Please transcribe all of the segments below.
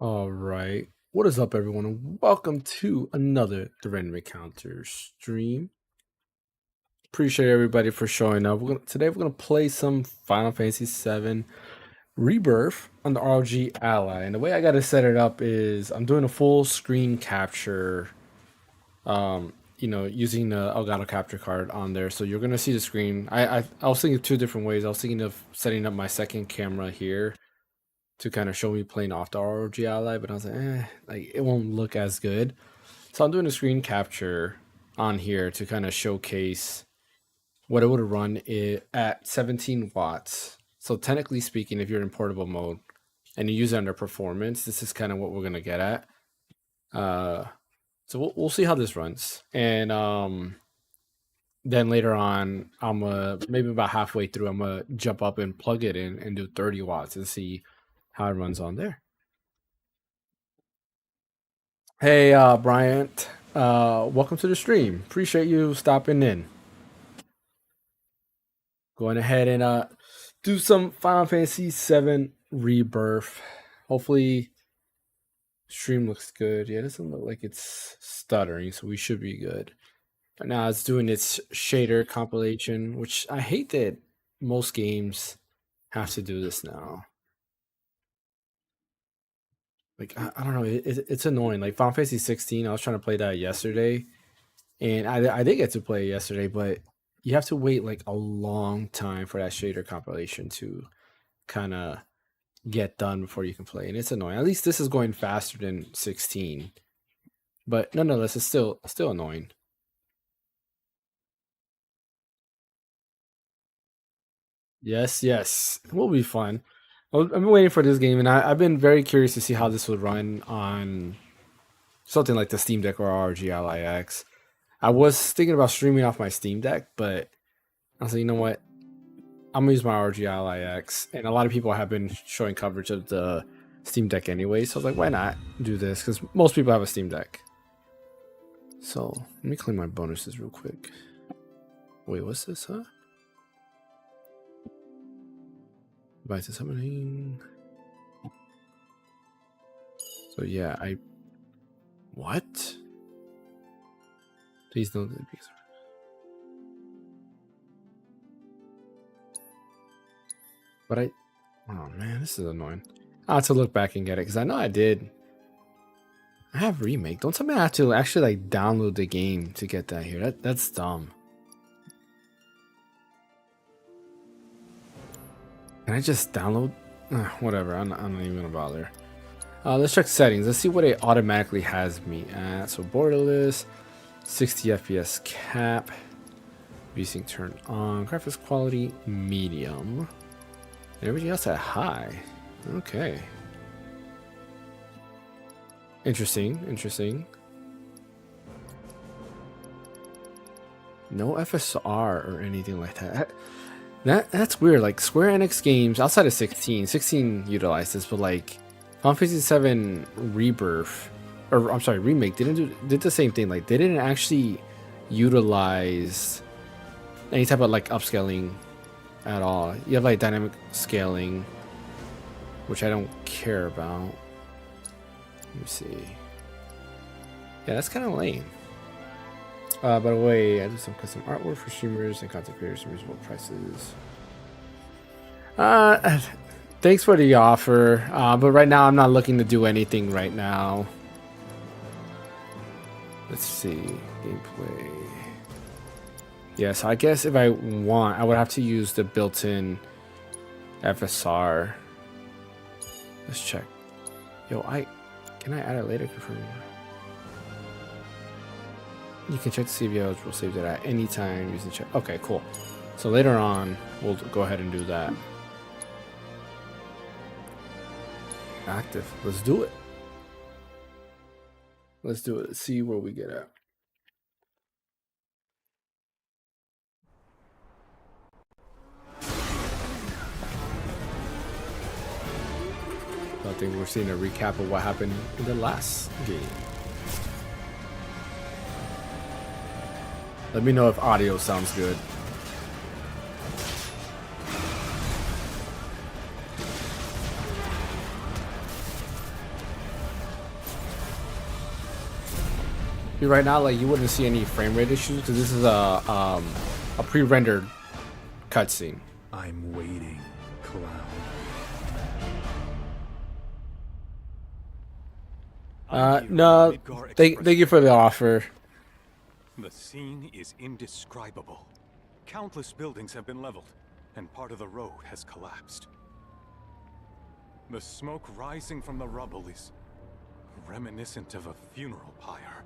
All right. What is up, everyone, and welcome to another The Random Encounter stream. Appreciate everybody for showing up. Today we're going to play some Final Fantasy VII Rebirth on the ROG Ally. And the way I got to set it up is I'm doing a full screen capture, using the Elgato capture card on there. So you're going to see the screen. I was thinking of two different ways. I was thinking of setting up my second camera here to kind of show me playing off the ROG Ally, but I was like, it won't look as good. So I'm doing a screen capture on here to kind of showcase what it would run it at 17 watts. So technically speaking, if you're in portable mode and you use it under performance, this is kind of what we're gonna get at. So we'll see how this runs, and then later on, maybe about halfway through, I'm gonna jump up and plug it in and do 30 watts and see how it runs on there. Hey, Bryant, welcome to the stream. Appreciate you stopping in. Going ahead and do some Final Fantasy VII Rebirth. Hopefully, stream looks good. Yeah, it doesn't look like it's stuttering, so we should be good. But now it's doing its shader compilation, which I hate that most games have to do this now. Like, I don't know, it's annoying. Like Final Fantasy 16, I was trying to play that yesterday, and I did get to play it yesterday, but you have to wait like a long time for that shader compilation to kind of get done before you can play, and it's annoying. At least this is going faster than 16, but nonetheless, it's still annoying. Yes, it will be fun. I've been waiting for this game, and I've been very curious to see how this would run on something like the Steam Deck or ROG Ally X. I was thinking about streaming off my Steam Deck, but I was like, you know what? I'm gonna use my ROG Ally X, and a lot of people have been showing coverage of the Steam Deck anyway, so I was like, why not do this? Because most people have a Steam Deck. So let me claim my bonuses real quick. Wait, what's this, huh? Buy to summoning. So yeah, what? Please don't. But oh man, this is annoying. I'll have to look back and get it because I know I did. I have remake. Don't tell me I have to actually like download the game to get that here. That's dumb. Can I just download? Whatever. I'm not even gonna bother. Let's check settings. Let's see what it automatically has me at. So borderless, 60 FPS cap, VSync turned on, graphics quality medium, and everything else at high. Okay. Interesting. No FSR or anything like that. That's weird. Like Square Enix games outside of 16 utilized this, but like Final Fantasy VII Rebirth, or I'm sorry, Remake did the same thing. Like they didn't actually utilize any type of like upscaling at all. You have like dynamic scaling, which I don't care about. Let me see. Yeah, that's kind of lame. By the way, I do some custom artwork for streamers and content creators at reasonable prices. Thanks for the offer, but right now I'm not looking to do anything right now. Let's see, gameplay. Yeah, so I guess if I want, I would have to use the built-in FSR. Let's check. Yo, can I add it later? You can check to see if you will save it at any time using check. Okay, cool. So later on, we'll go ahead and do that. Active. Let's do it. Let's see where we get at. I think we're seeing a recap of what happened in the last game. Let me know if audio sounds good. Right now, like you wouldn't see any frame rate issues because this is a pre-rendered cutscene. I'm waiting, Cloud. No, thank you for the offer. The scene is indescribable. Countless buildings have been leveled, and part of the road has collapsed. The smoke rising from the rubble is reminiscent of a funeral pyre.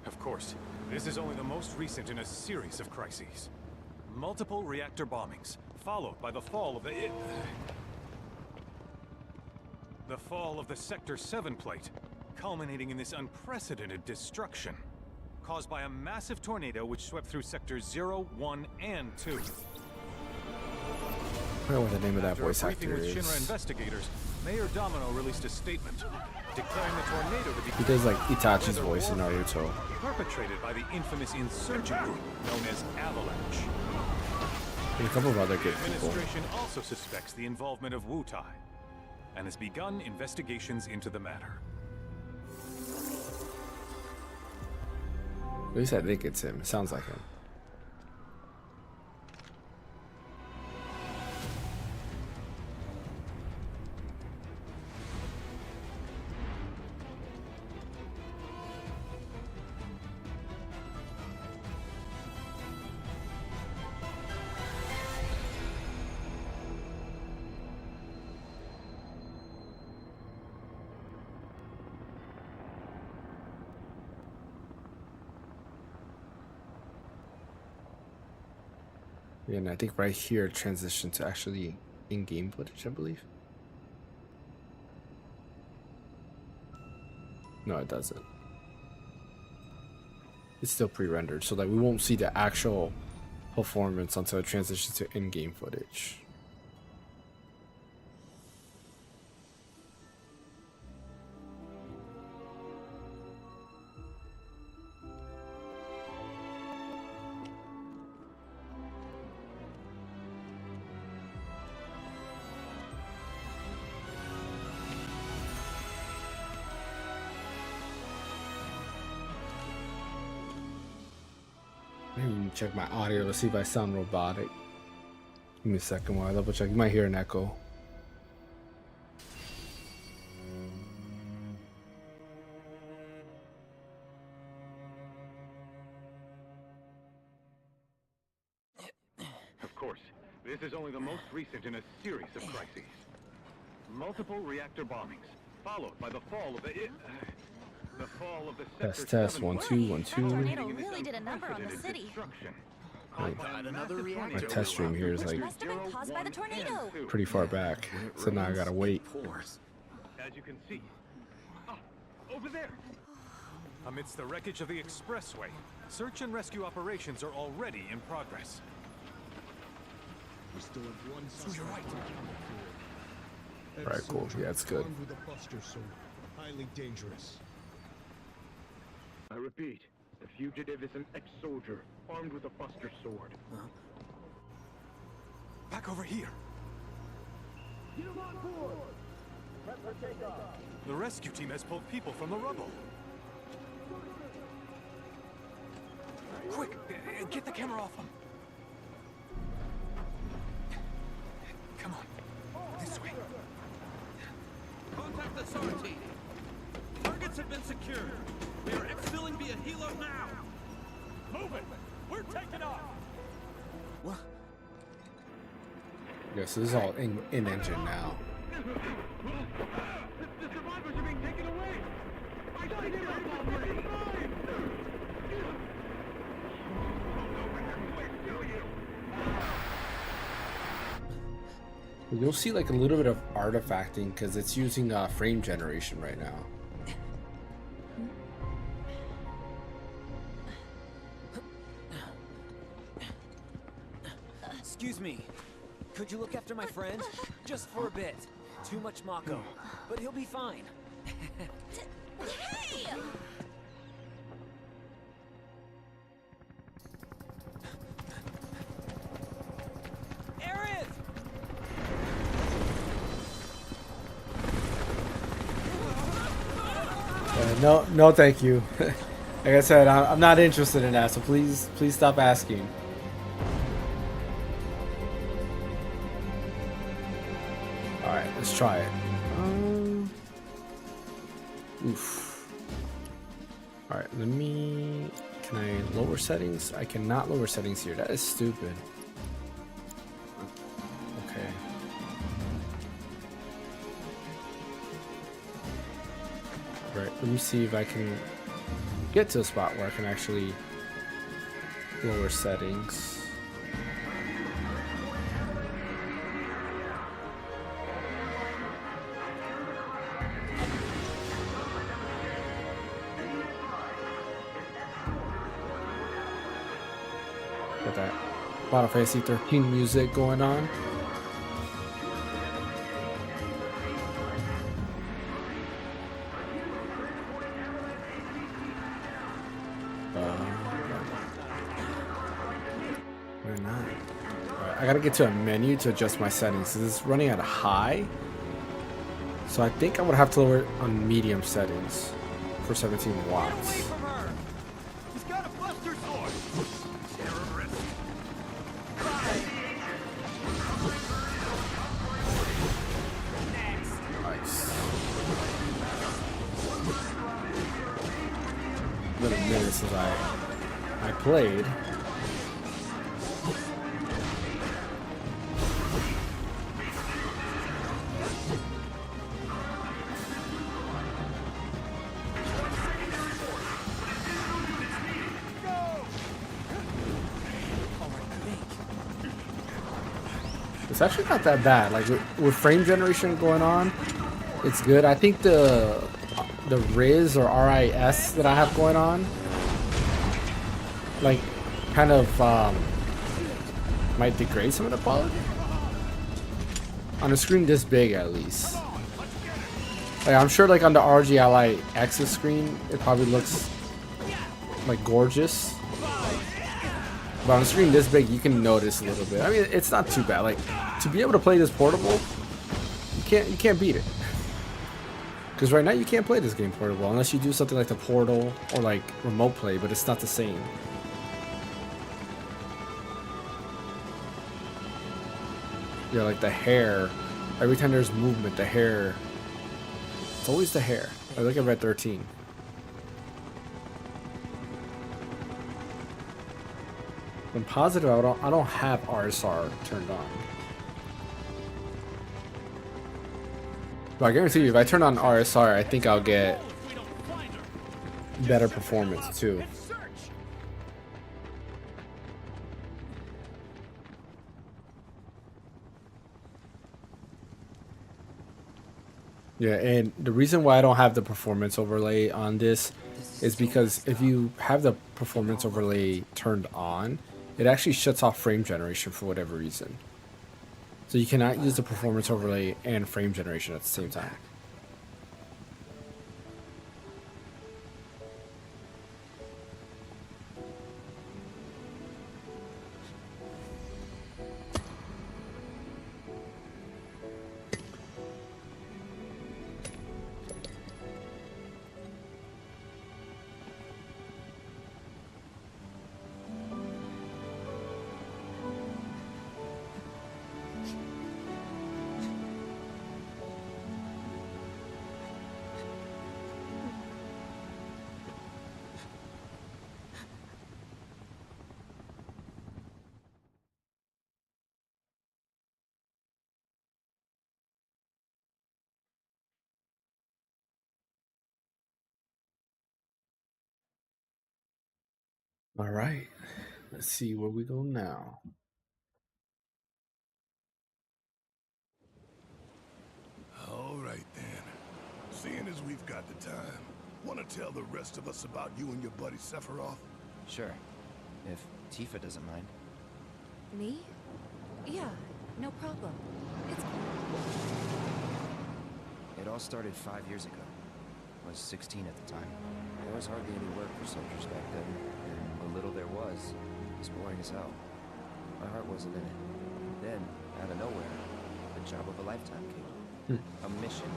Of course, this is only the most recent in a series of crises. Multiple reactor bombings, followed by the fall of the Sector 7 plate, culminating in this unprecedented destruction, caused by a massive tornado which swept through Sectors 0, 1, and 2. I don't know what the name of that voice actor with is. Shinra investigators, Mayor Domino released a statement declaring the tornado to be He does like Itachi's voice in Naruto. perpetrated by the infamous insurgent group known as Avalanche. And a couple of other The good people. administration also suspects the involvement of Wutai and has begun investigations into the matter. At least I think it's him. It sounds like him. Yeah, and I think right here transition to actually in-game footage, I believe. No, it doesn't. It's still pre-rendered, so that we won't see the actual performance until it transitions to in-game footage. Maybe check my audio to see if I sound robotic. Give me a second while I double check. You might hear an echo. Of course, this is only the most recent in a series of crises. Multiple reactor bombings, followed by the fall of the Test 1 2 1 2. Tornado really did a number on the city. My test stream here is like Must have been caused by the tornado. pretty far back, so now I gotta wait. As you can see. Over there! Amidst the wreckage of the expressway, search and rescue operations are already in progress. We still have one suspect. Right, cool. Yeah, it's good. Armed with a buster sword. Highly dangerous. I repeat, the fugitive is an ex-soldier, armed with a buster sword. Back over here. Get him on board! Prep for takeoff. The rescue team has pulled people from the rubble. Quick, get the camera off them. Come on, this way. Contact the SAR team. Targets have been secured. We are exfilling via helo now. Move it! We're taking off! What? Yeah, so this is all in engine now. The survivors are being taken away! I see them already! You'll see like a little bit of artifacting because it's using frame generation right now. Excuse me. Could you look after my friend? Just for a bit. Too much Mako. But he'll be fine. Hey! Aaron! No, no, thank you. Like I said, I'm not interested in that, so please stop asking. Alright, let's try it. Oof. Alright, let me... Can I lower settings? I cannot lower settings here. That is stupid. Okay. Right, let me see if I can get to a spot where I can actually lower settings. Got that Final Fantasy 13 music going on. Where not? Alright, I gotta get to a menu to adjust my settings. This is running at a high, so I think I would have to lower it on medium settings for 17 watts. He's got a buster sword. Terrorist. Nice. Been a minute since I played. It's actually not that bad. Like with frame generation going on, it's good. I think the RIS or RIS that I have going on, like, kind of might degrade some of the quality on a screen this big, at least. Like, I'm sure, like on the ROG Ally X's screen, it probably looks like gorgeous. But on a screen this big, you can notice a little bit. I mean, it's not too bad. Like, to be able to play this portable, you can't beat it. Because right now you can't play this game portable unless you do something like the Portal or like remote play, but it's not the same. Yeah, like the hair. Every time there's movement, the hair. It's always the hair. I look at Red 13. I'm positive I don't have RSR turned on. But I guarantee you, if I turn on RSR, I think I'll get better performance too. Yeah, and the reason why I don't have the performance overlay on this is because if you have the performance overlay turned on, it actually shuts off frame generation for whatever reason. So you cannot use the performance overlay and frame generation at the same time. All right, let's see where we go now. All right, then. Seeing as we've got the time, want to tell the rest of us about you and your buddy Sephiroth? Sure. If Tifa doesn't mind. Me? Yeah, no problem. It's It all started 5 years ago. I was 16 at the time. There was hardly any work for soldiers back then, and what little there was boring as hell. My heart wasn't in it. Then, out of nowhere, the job of a lifetime came. A mission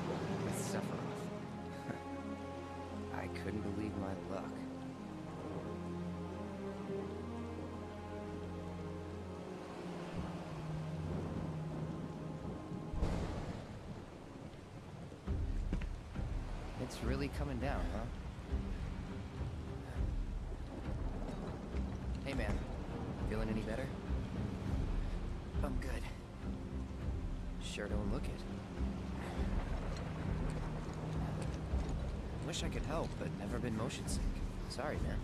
with Sephiroth. I couldn't believe my luck. It's really coming down, huh? Hey man, feeling any better? I'm good. Sure don't look it. Wish I could help, but never been motion sick. Sorry, man.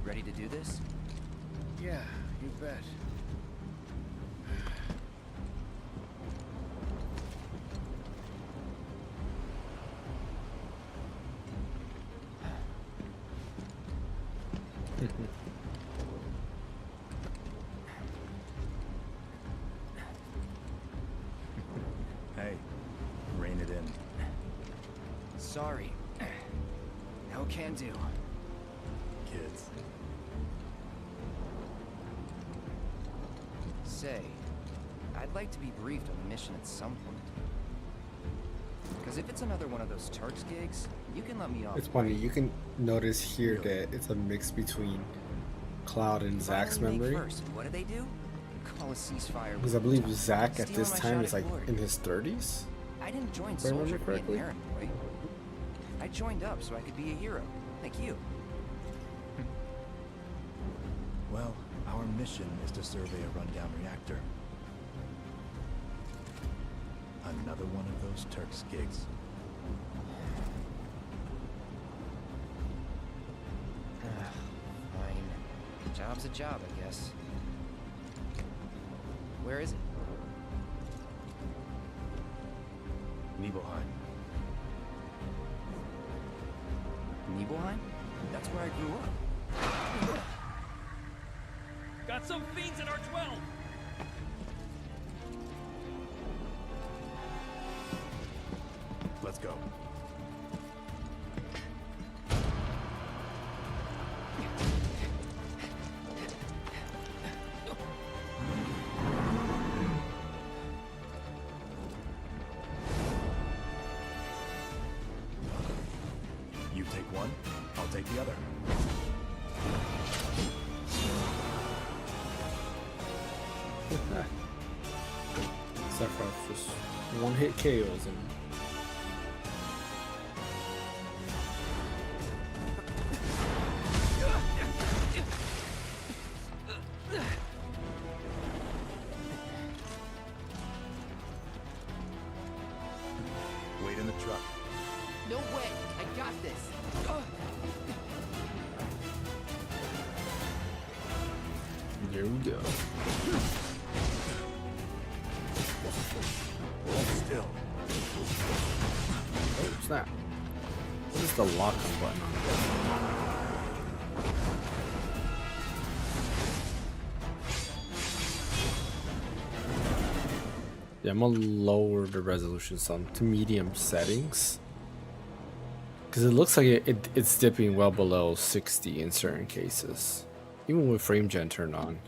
Ready to do this? Yeah, you bet. Hey, rein it in. Sorry. No can do. Kids. Say, I'd like to be briefed on the mission at some point. Because if it's another one of those Turks gigs, you can let me off. It's funny, you can notice here that it's a mix between Cloud and Zach's Finally make memory. First. What do they do? Call a ceasefire. Because I believe with Zach at Steal this my time shot is at like glory. in his 30s. I didn't join If I remember soldier to be an correctly. errand boy. I joined up so I could be a hero, like you. Well, our mission is to survey a rundown reactor. Another one of those Turks gigs. Fine. Job's a job, I guess. Where is it? Nibelheim. Nibelheim? That's where I grew up. Got some fiends in our 12! Let's go. You take one, I'll take the other. Sephiroth just one-hit KOs him. Wait in the truck. No way! I got this! There we go. Still. Oh, snap. What is the lock on button on it? Yeah, I'm gonna lower the resolution some to medium settings. Because it looks like it's dipping well below 60 in certain cases. Even with frame gen turned on.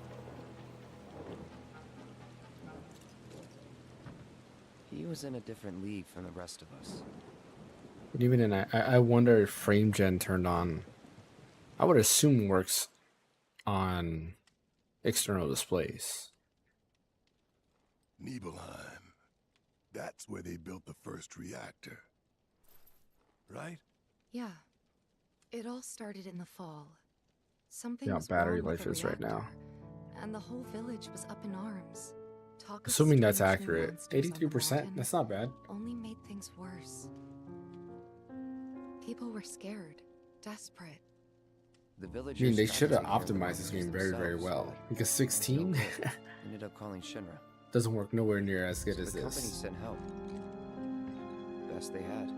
He was in a different league from the rest of us. But even in I wonder if frame gen turned on. I would assume works on external displays. Nibelheim. That's where they built the first reactor. Right? Yeah. It all started in the fall. Something Yeah, was battery wrong with life the is right now. reactor, and the whole village was up in arms. Talk of Assuming that's strange new accurate. monsters on the 83%? mountain That's not bad. only made things worse. People were scared, desperate. The I villagers mean, they tried should to have take care of the optimized this game very, very monsters well. themselves, Because but 16 no good. Ended up calling Shinra. doesn't work nowhere near as good So as the company this. sent help. Best they had.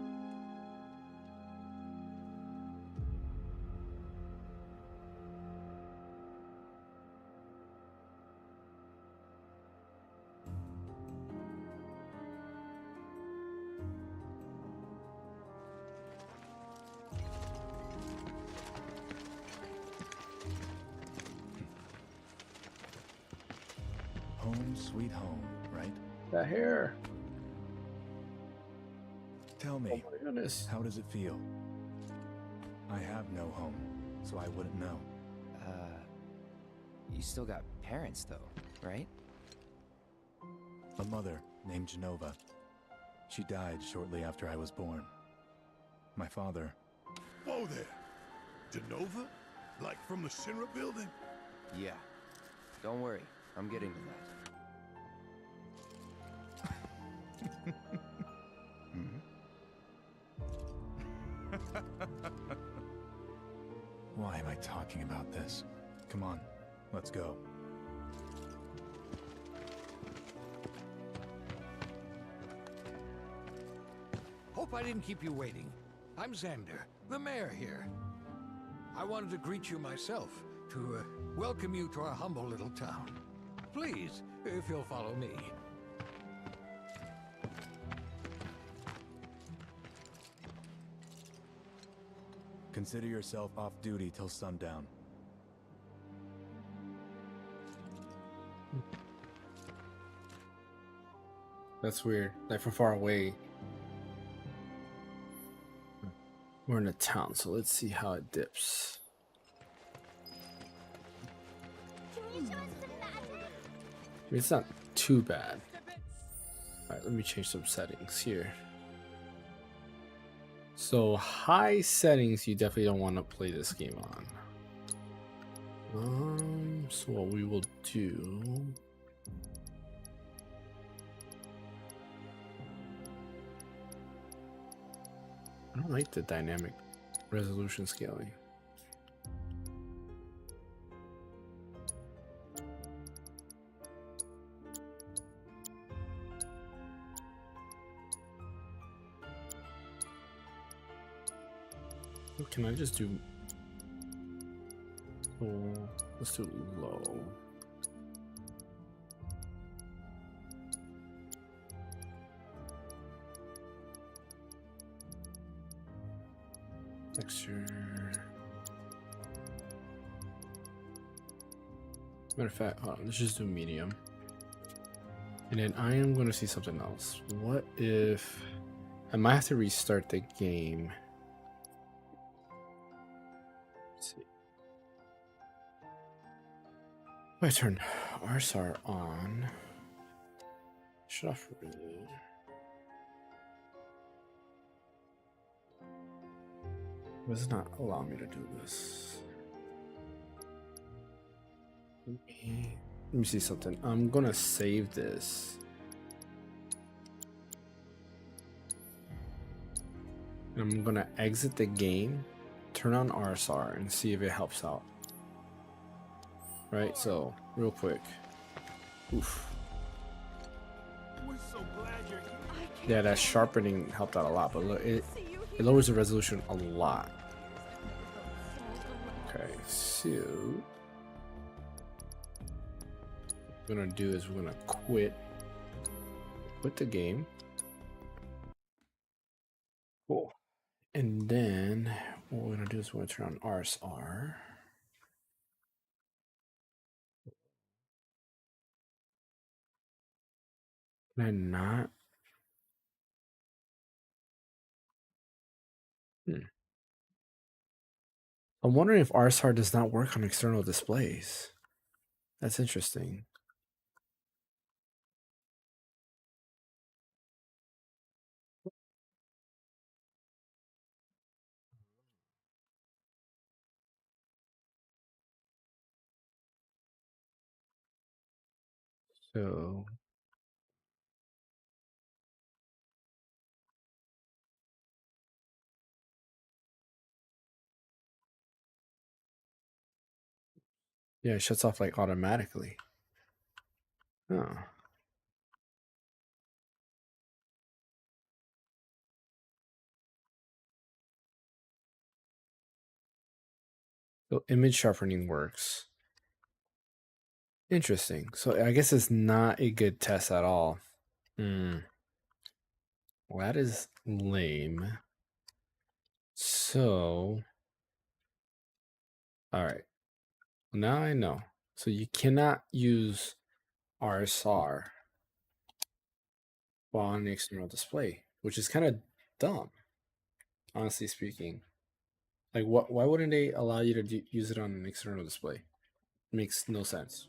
Home sweet home, right? That hair. Tell me, Oh my goodness. how does it feel? I have no home, so I wouldn't know. You still got parents, though, right? A mother named Genova. She died shortly after I was born. My father... Whoa there! Genova? Like from the Shinra building? Yeah. Don't worry, I'm getting to that. Why am I talking about this? Come on, let's go. Hope I didn't keep you waiting. I'm Xander, the mayor here. I wanted to greet you myself, to welcome you to our humble little town. Please, if you'll follow me. Consider yourself off duty till sundown. That's weird. Like from far away. We're in a town, so let's see how it dips. It's not too bad. Alright, let me change some settings here. So high settings you definitely don't want to play this game on. So what we will do, I don't like the dynamic resolution scaling. Can I just do, oh, let's do low. Texture. Matter of fact, hold on, let's just do medium. And then I am going to see something else. What if I might have to restart the game? Let's see. If I turn RSR on, shut off really. Does not allow me to do this. Let me see something. I'm gonna save this. And I'm gonna exit the game, turn on RSR, and see if it helps out. Right, so real quick. Oof. We're so glad you're here. Yeah, that sharpening helped out a lot, but look, it lowers the resolution a lot. Okay, so what we're gonna do is we're gonna quit the game. Cool. And then what we're gonna do is we're gonna turn on RSR. Can I not? I'm wondering if RSR does not work on external displays. That's interesting. So yeah, it shuts off like automatically. Oh. So image sharpening works. Interesting. So I guess it's not a good test at all. Well, that is lame. So, all right. Now I know. So you cannot use RSR while on the external display, which is kind of dumb, honestly speaking. Like, what? Why wouldn't they allow you to use it on an external display? It makes no sense.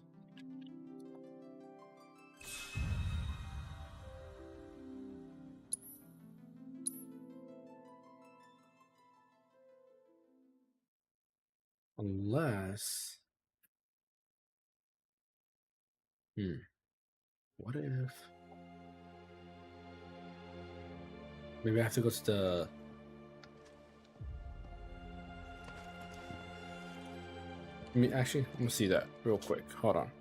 Unless, what if maybe I have to go to the. I mean, actually, I'm gonna see that real quick. Hold on.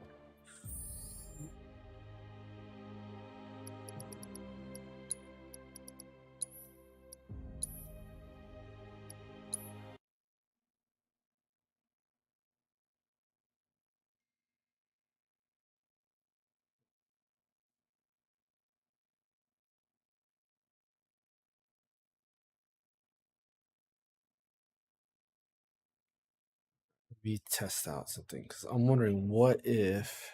Maybe test out something because I'm wondering what if.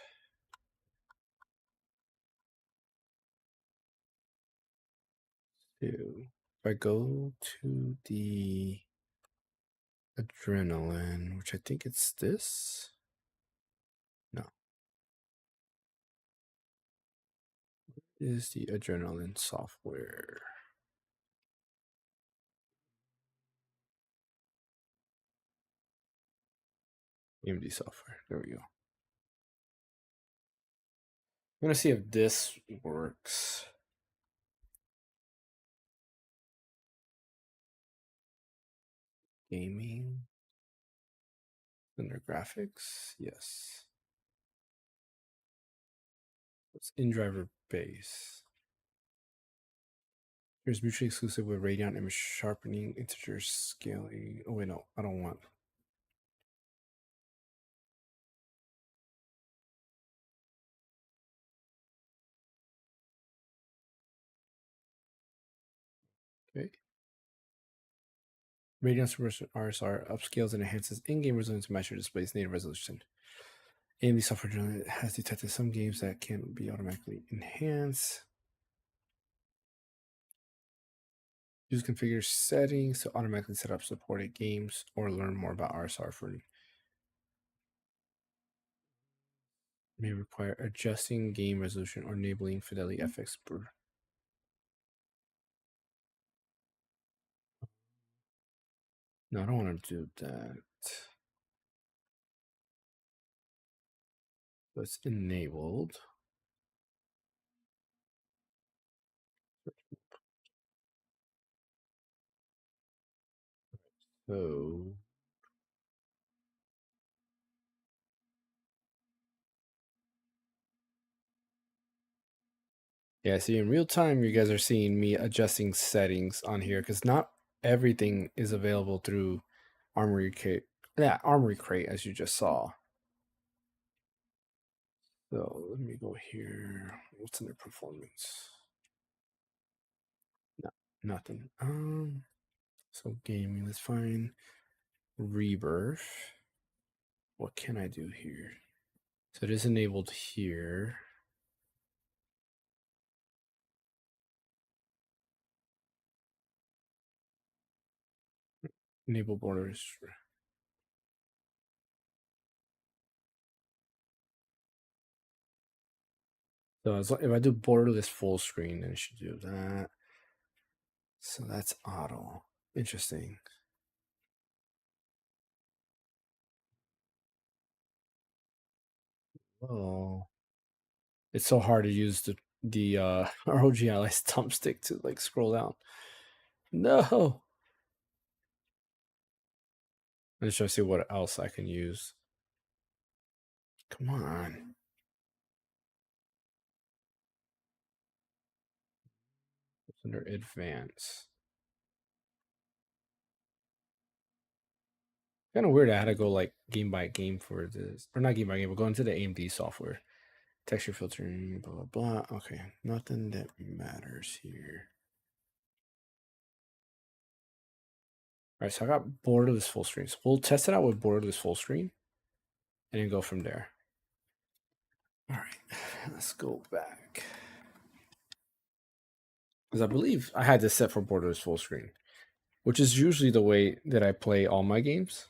If I go to the adrenaline, which I think it's this. No. Is the adrenaline software. AMD software. There we go. I'm gonna see if this works. Gaming. Under graphics, yes. It's in driver base. There's mutually exclusive with Radeon image sharpening, integer scaling. Oh wait, no, I don't want. Okay. Radeon Super RSR upscales and enhances in-game resolution to match your display's native resolution. AMD software has detected some games that can be automatically enhanced. Use configure settings to automatically set up supported games or learn more about RSR for may require adjusting game resolution or enabling Fidelity FX. No, I don't want to do that. So it's enabled. So yeah, see in real time, you guys are seeing me adjusting settings on here because not everything is available through Armory Crate. Yeah, Armory Crate, as you just saw. So let me go here. What's in their performance? No, nothing. So gaming, let's find Rebirth. What can I do here? So it is enabled here. Enable borders. So if I do borderless full screen, then it should do that. So that's auto. Interesting. Oh, it's so hard to use the ROG Allies thumbstick to like scroll down. No. I'm just trying to see what else I can use. Come on. It's under advance. Kind of weird. I had to go like game by game for this, or not game by game, but go into the AMD software, texture filtering, blah blah blah. Okay, nothing that matters here. All right, so I got borderless full screen. So we'll test it out with borderless full screen, and then go from there. All right, let's go back. Because I believe I had this set for borders full screen, which is usually the way that I play all my games.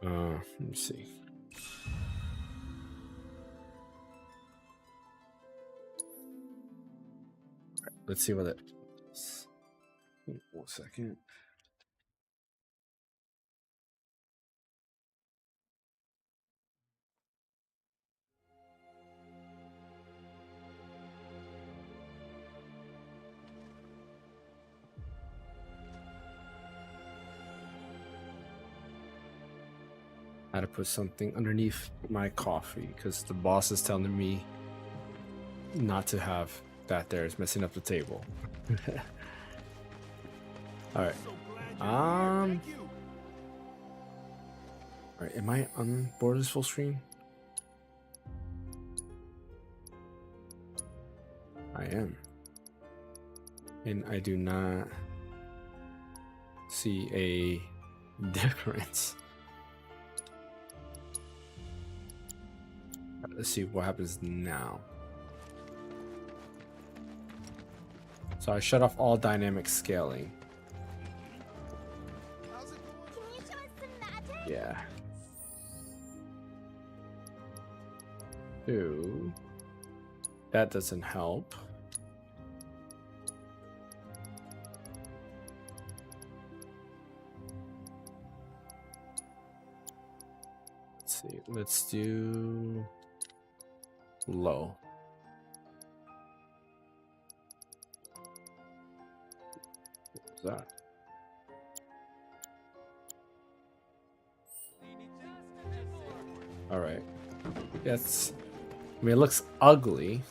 Let me see. Let's see what it is. 1 second. I had to put something underneath my coffee because the boss is telling me not to have that there. It's messing up the table. Alright. Alright, am I on borders full screen? I am. And I do not see a difference. Let's see what happens now. So I shut off all dynamic scaling. Yeah. Ooh. That doesn't help. Let's see. Let's do low. What was that? All right. Yes. I mean, it looks ugly,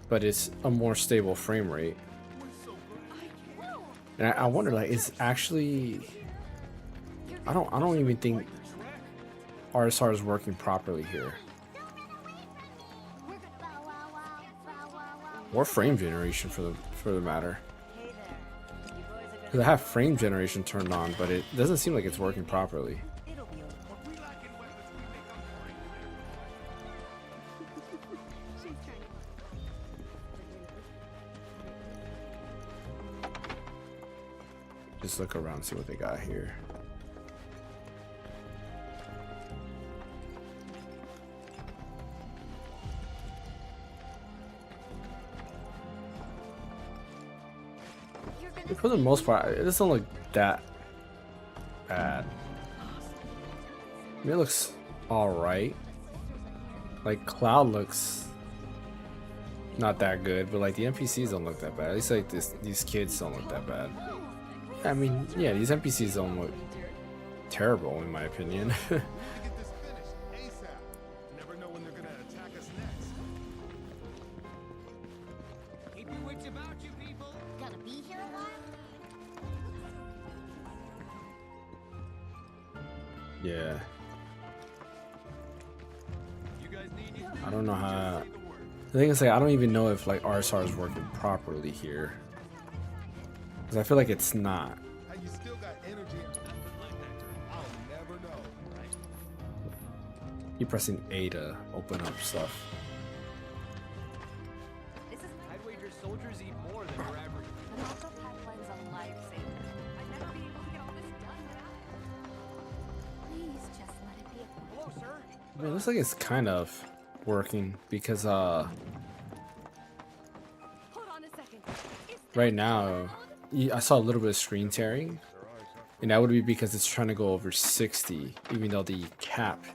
but it's a more stable frame rate. And I wonder, like, is actually, I don't even think RSR is working properly here. Or frame generation for the matter. Because I have frame generation turned on, but it doesn't seem like it's working properly. Just look around, see what they got here. For the most part, it doesn't look that bad. I mean, it looks alright. Like, Cloud looks not that good, but like the NPCs don't look that bad. At least like these kids don't look that bad. I mean, yeah, these NPCs don't look terrible in my opinion. Yeah. I don't know how. The thing is, like, I don't even know if like RSR is working properly here, because I feel like it's not. Keep pressing A to open up stuff. I'd wager soldiers eat more than your average. The Mako pipeline's a lifesaver. I'd never be able to get all this done without it. Please just let it be a Hello, sir. I mean, it looks like it's kind of working because Hold on a second. right now I saw a little bit of screen tearing, and that would be because it's trying to go over 60, even though the cap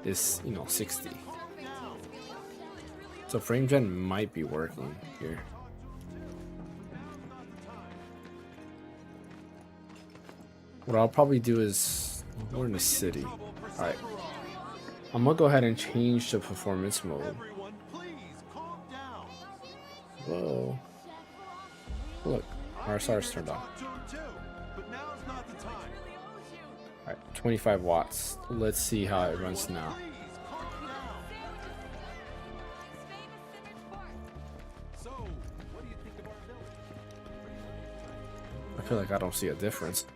is, you know, 60. So frame gen might be working here. What I'll probably do is, we're in the city. Alright. I'm gonna go ahead and change the performance mode. Whoa. Look, RSR's turned on. Alright, 25 watts. Let's see how it runs now. I feel like I don't see a difference.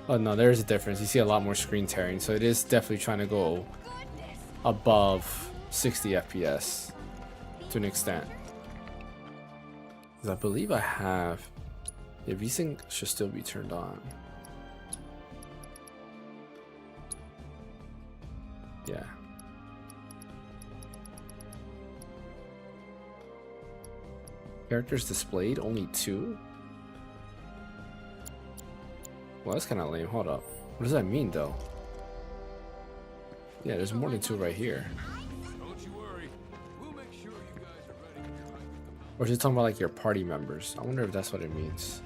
Oh no, there's a difference. You see a lot more screen tearing, so it is definitely trying to go above 60 FPS to an extent. 'Cause I believe I have. Yeah, VSync should still be turned on. Yeah. Characters displayed, only 2? Well, that's kind of lame. Hold up. What does that mean, though? Yeah, there's more than 2 right here. Don't you worry. We'll make sure you guys are ready for your hike up the mountain. Or is it talking about like your party members? I wonder if that's what it means.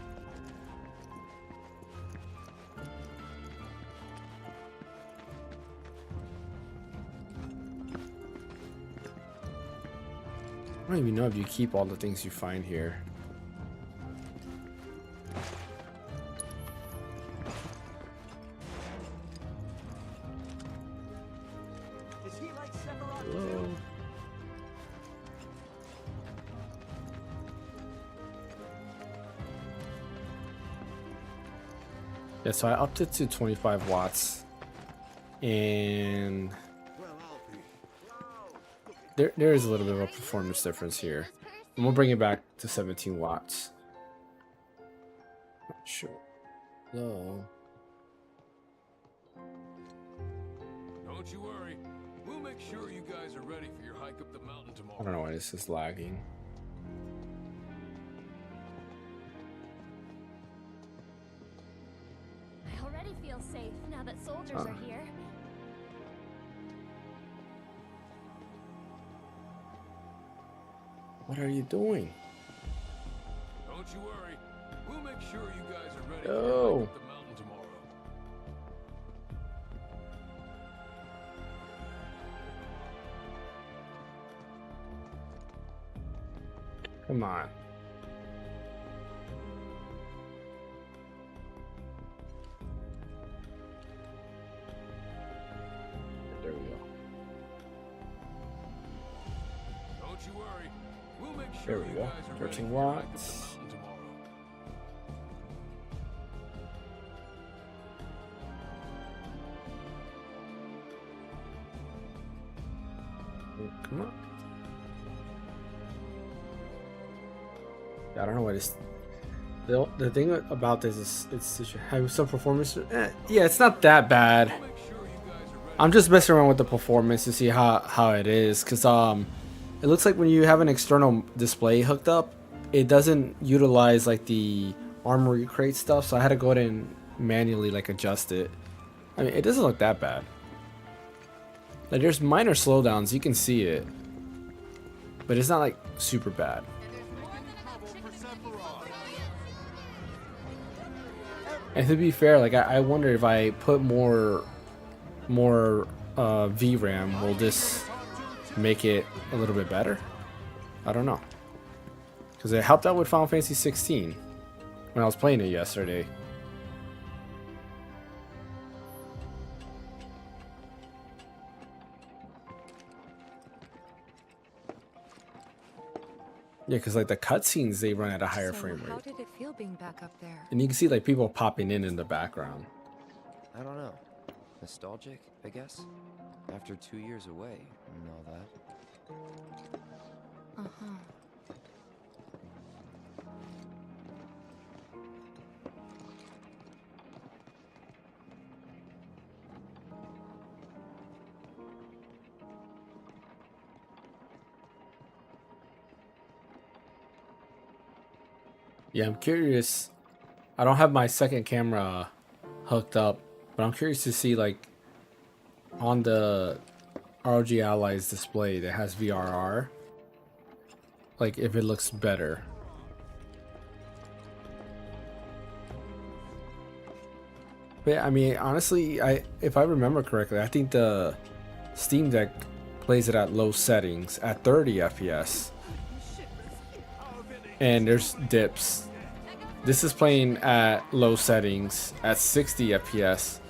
I don't even know if you keep all the things you find here. Whoa. Yeah, so I upped it to 25 watts. And there is a little bit of a performance difference here. And we'll bring it back to 17 watts. Not sure. No. Don't you worry. We'll make sure you guys are ready for your hike up the mountain tomorrow. I don't know why this is lagging. I already feel safe now that soldiers are here. What are you doing? Don't you worry. We'll make sure you guys are ready No. for your hike up the mountain tomorrow. Come on. There we go. Don't you worry. We'll make There sure we you go. guys are ready 13 for your hike up the watts. mountain tomorrow. Come on. I don't know what it's. The thing about this is it's have some performance. Yeah, it's not that bad. I'm just messing around with the performance to see how it is, cause it looks like when you have an external display hooked up, it doesn't utilize like the armory crate stuff. So I had to go ahead and manually like adjust it. I mean, it doesn't look that bad. Like there's minor slowdowns, you can see it, but it's not like super bad. And to be fair, like I wonder if I put more VRAM, will this make it a little bit better? I don't know, because it helped out with Final Fantasy 16 when I was playing it yesterday. Yeah, because like the cutscenes, they run at a higher frame How rate. did it feel being back up there? And you can see like people popping in the background. I don't know. Nostalgic, I guess? After 2 years away and all that. Uh-huh. Yeah, I'm curious. I don't have my second camera hooked up, but I'm curious to see like on the ROG Allies display that has VRR, like if it looks better. But yeah, I mean, honestly, if I remember correctly, I think the Steam Deck plays it at low settings at 30 FPS. And there's dips. This is playing at low settings at 60 FPS.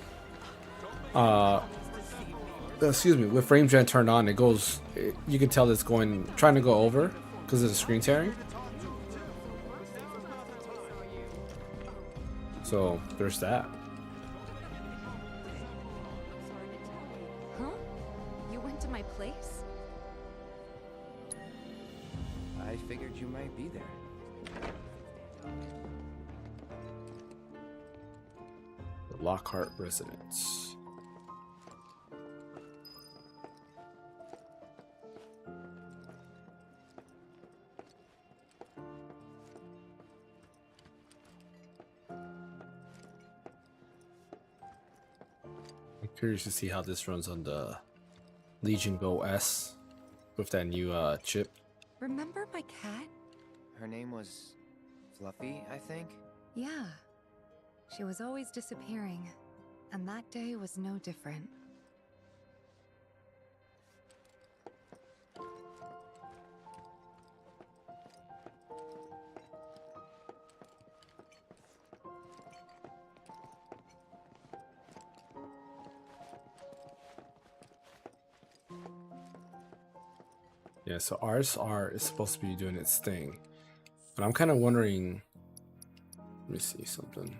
Excuse me, with frame gen turned on, you can tell it's trying to go over because of the screen tearing. So there's that. place? I figured you might be there. The Lockhart residence. I'm curious to see how this runs on the Legion Go S with that new chip. Remember my cat? Her name was Fluffy, I think? Yeah. She was always disappearing, and that day was no different. Yeah, so RSR is supposed to be doing its thing. But I'm kind of wondering... Let me see something.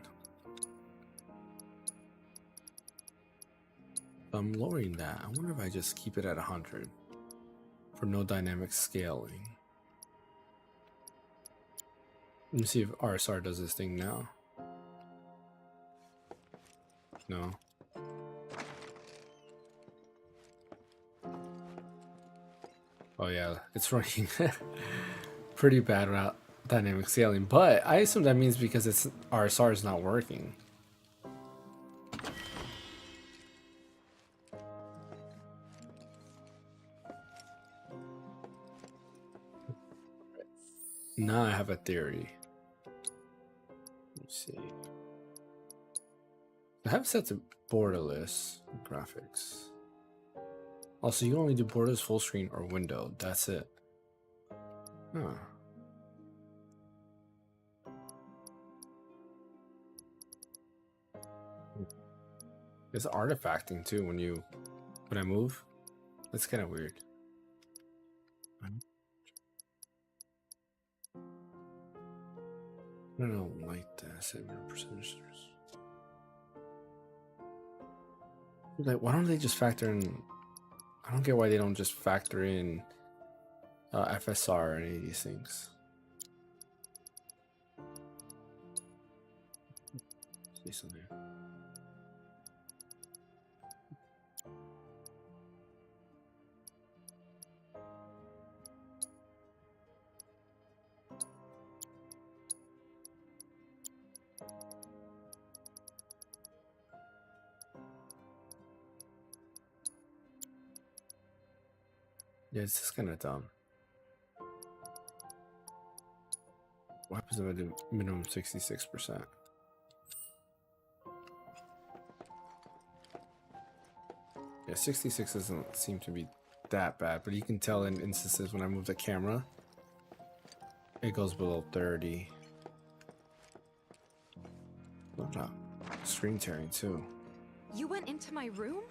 If I'm lowering that, I wonder if I just keep it at 100 for no dynamic scaling. Let me see if RSR does this thing now. No. Oh yeah, it's running pretty bad without dynamic scaling, but I assume that means because it's RSR is not working. Now I have a theory. Let's see. I have set to borderless graphics. Also, you only do borderless full screen or window. That's it. Huh. It's artifacting too when I move. That's kind of weird. I don't like that. 7%. Like, why don't they just factor in? I don't get why they don't just factor in FSR or any of these things. See something. Yeah, it's just kind of dumb. What happens if I do minimum 66%? Yeah, 66 doesn't seem to be that bad, but you can tell in instances when I move the camera, it goes below 30. What about screen tearing too? You went into my room?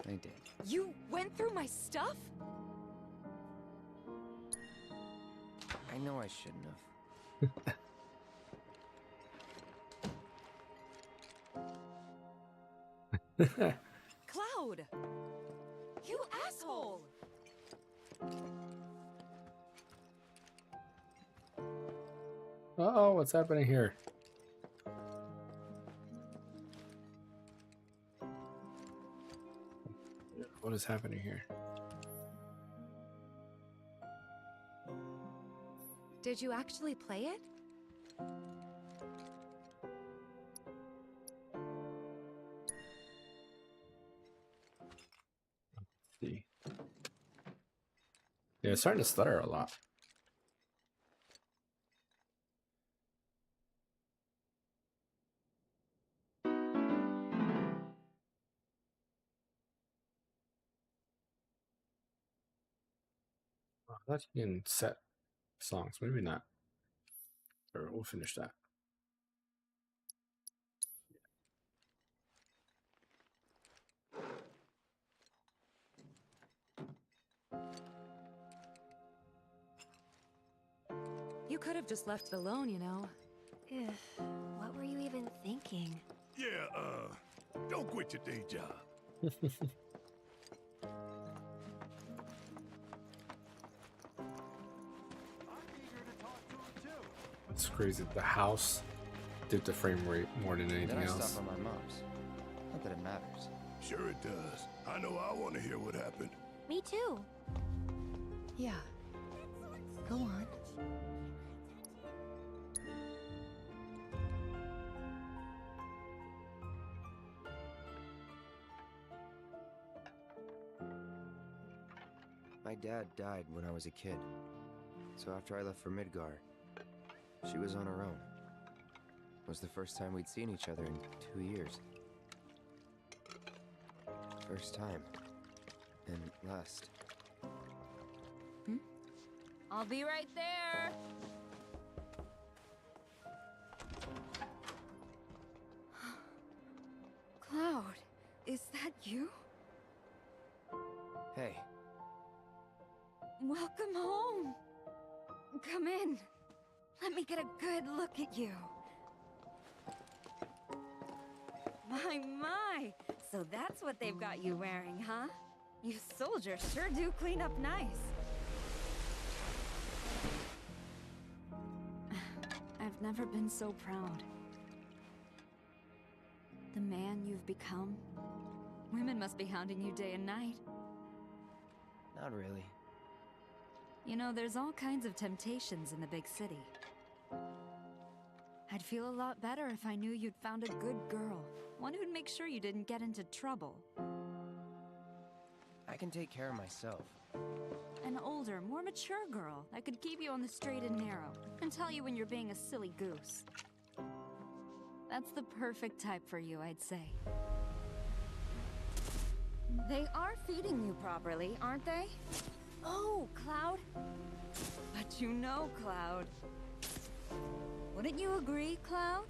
I did. You went through my stuff? I know I shouldn't have. Cloud! You asshole! Uh-oh, what's happening here? What is happening here? Did you actually play it? See. Yeah, it's starting to stutter a lot. I thought you can set songs. Maybe not. Or we'll finish that. You could have just left it alone, you know. What were you even thinking? Yeah, don't quit your day job. It's crazy. The house did the frame rate more than anything Then I else. stop on my mom's. Not that it matters. Sure it does. I know I want to hear what happened. Me too. Yeah. Go on. My dad died when I was a kid. So after I left for Midgar, she was on her own. It was the first time we'd seen each other in 2 years. First time. And last. I'll be right there. Cloud, is that you? Hey, Welcome home. Come in. Let me get a good look at you. My. So that's what they've got you wearing, huh? You soldiers sure do clean up nice. I've never been so proud. The man you've become. Women must be hounding you day and night. not really. You know, there's all kinds of temptations in the big city. I'd feel a lot better if I knew you'd found a good girl. One who'd make sure you didn't get into trouble. I can take care of myself. An older, more mature girl that could keep you on the straight and narrow and tell you when you're being a silly goose. That's the perfect type for you, I'd say. They are feeding you properly, aren't they? Oh, Cloud. But you know, Cloud. Wouldn't you agree, Cloud?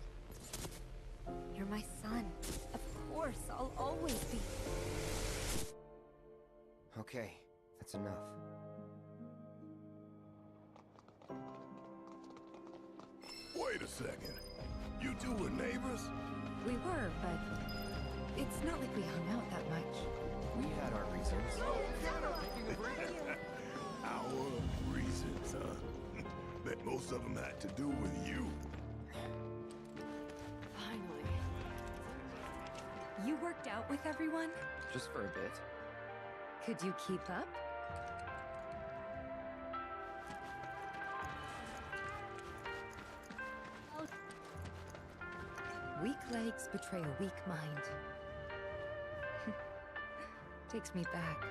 You're my son. Of course, I'll always be. Okay, that's enough. Wait a second. You two were neighbors? We were, but it's not like we hung out that much. We had our reasons. Our reasons, huh? Bet most of them had to do with you. Finally. You worked out with everyone? Just for a bit. Could you keep up? Weak legs betray a weak mind. Takes me back.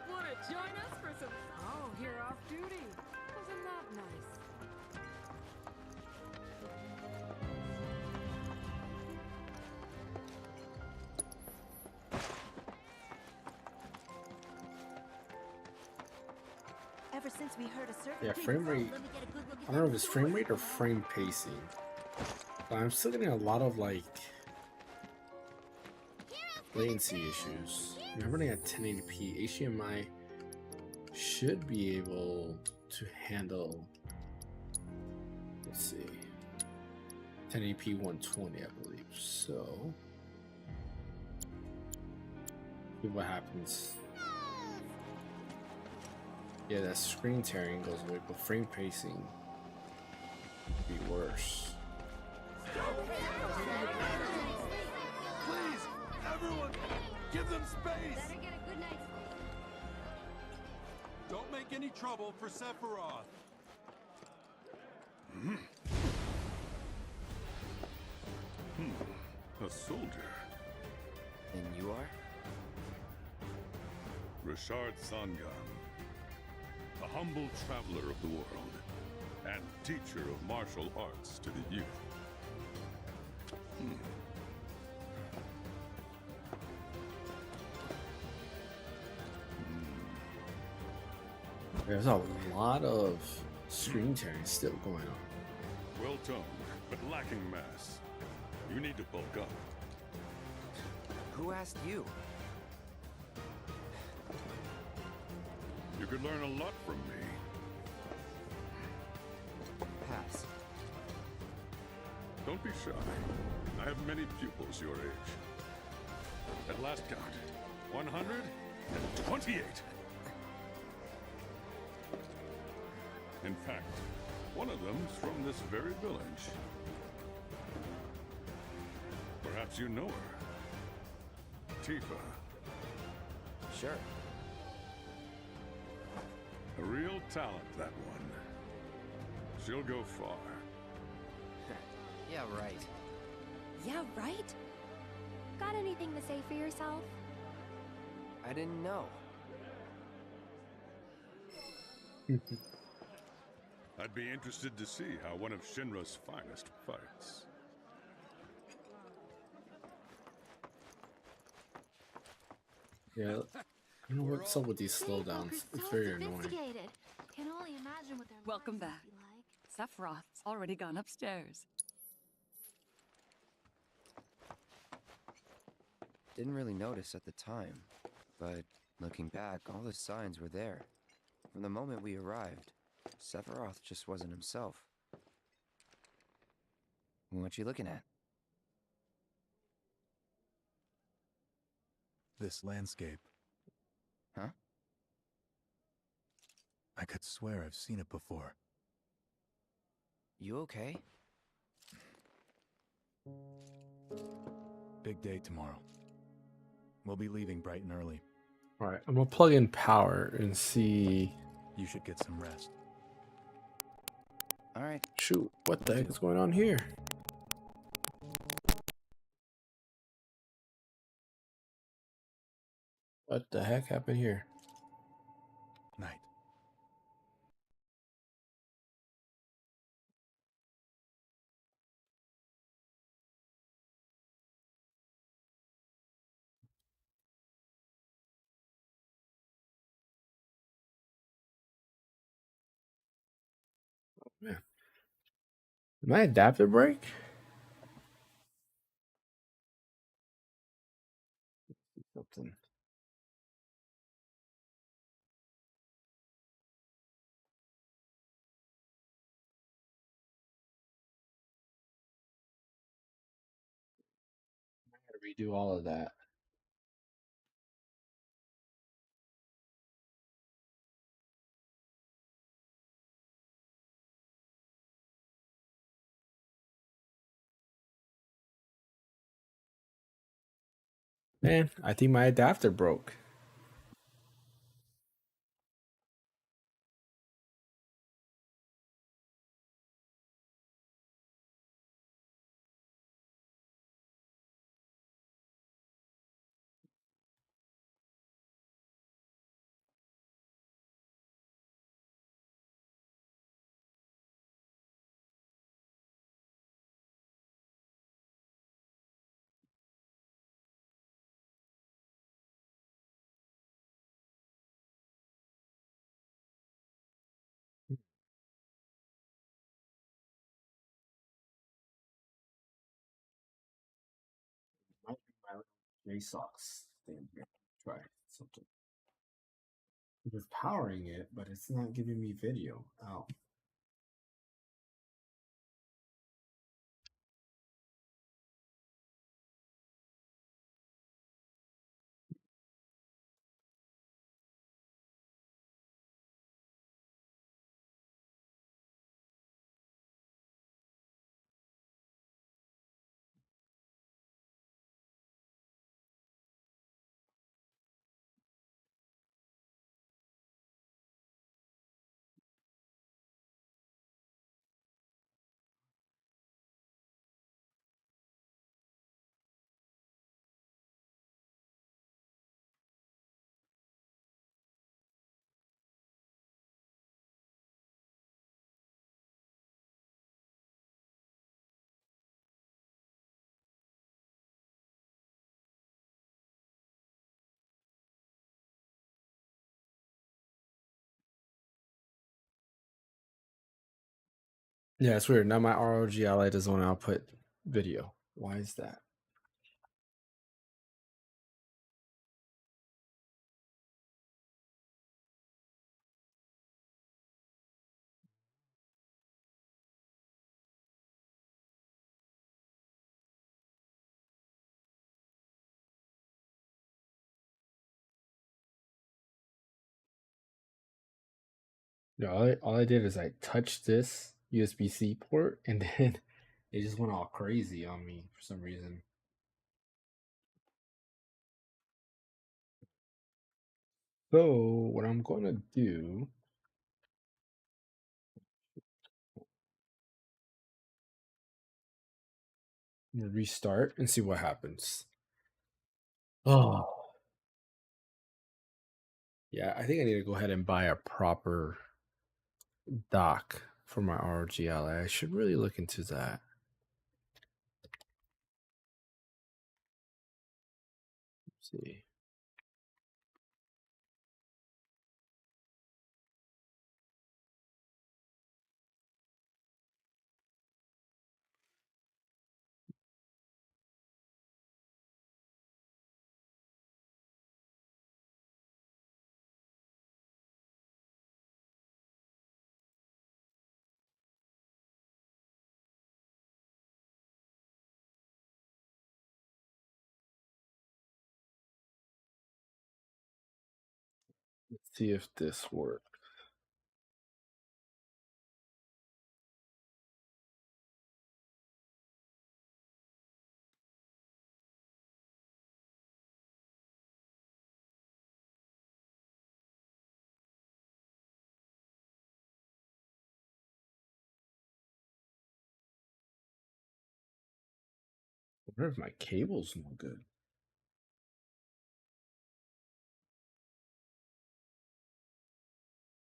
Wanna join us for some... Oh, you're off duty. Wasn't that nice? Ever since we heard a certain Yeah, thing, frame rate. let me get a good look at I don't know that if it's frame rate or frame pacing. But I'm still getting a lot of like latency issues. I'm running at 1080p. HDMI should be able to handle. Let's see, 1080p 120, I believe. So, see what happens. Yeah, that screen tearing goes away, but frame pacing would be worse. Please, everyone, give them space! Better get a good night's sleep. Don't make any trouble for Sephiroth. A soldier. And you are? Rashard Sangan. A humble traveler of the world. And teacher of martial arts to the youth. There's a lot of screen tearing still going on. Well toned, but lacking mass. You need to bulk up. Who asked you? You could learn a lot from me. Pass. Don't be shy. I have many pupils your age. At last count, 128. In fact, One of them's from this very village. Perhaps you know her. Tifa. Sure. A real talent, that one. She'll go far. Yeah, right. Yeah, right? Got anything to say for yourself? I didn't know. I'd be interested to see how one of Shinra's finest fights. Yeah, I don't know what's up with these slowdowns. It's very annoying. Can only imagine what their Welcome lives back. must be like. Sephiroth's already gone upstairs. Didn't really notice at the time, but looking back, all the signs were there. From the moment we arrived, Sephiroth just wasn't himself. What you looking at? This landscape. Huh? I could swear I've seen it before. You okay? Big day tomorrow. We'll be leaving bright and early. Alright, I'm gonna plug in power and see. You should get some rest. Alright. Shoot, what the heck is going on here? What the heck happened here? Night. Man. Did my adapter break? Something. I gotta redo all of that. Man, I think my adapter broke. Might be my JSOX thing here. Try something. It was powering it, but it's not giving me video. Ow. Yeah, it's weird. Now my ROG Ally doesn't want to output video. Why is that? Yeah, all I did is I touched this USB-C port, and then it just went all crazy on me for some reason. So what I'm going to do, I'm gonna restart and see what happens. Oh, yeah, I think I need to go ahead and buy a proper dock for my ROG Ally. I should really look into that. Let's see. Let's see if this works. I wonder if my cable's no good.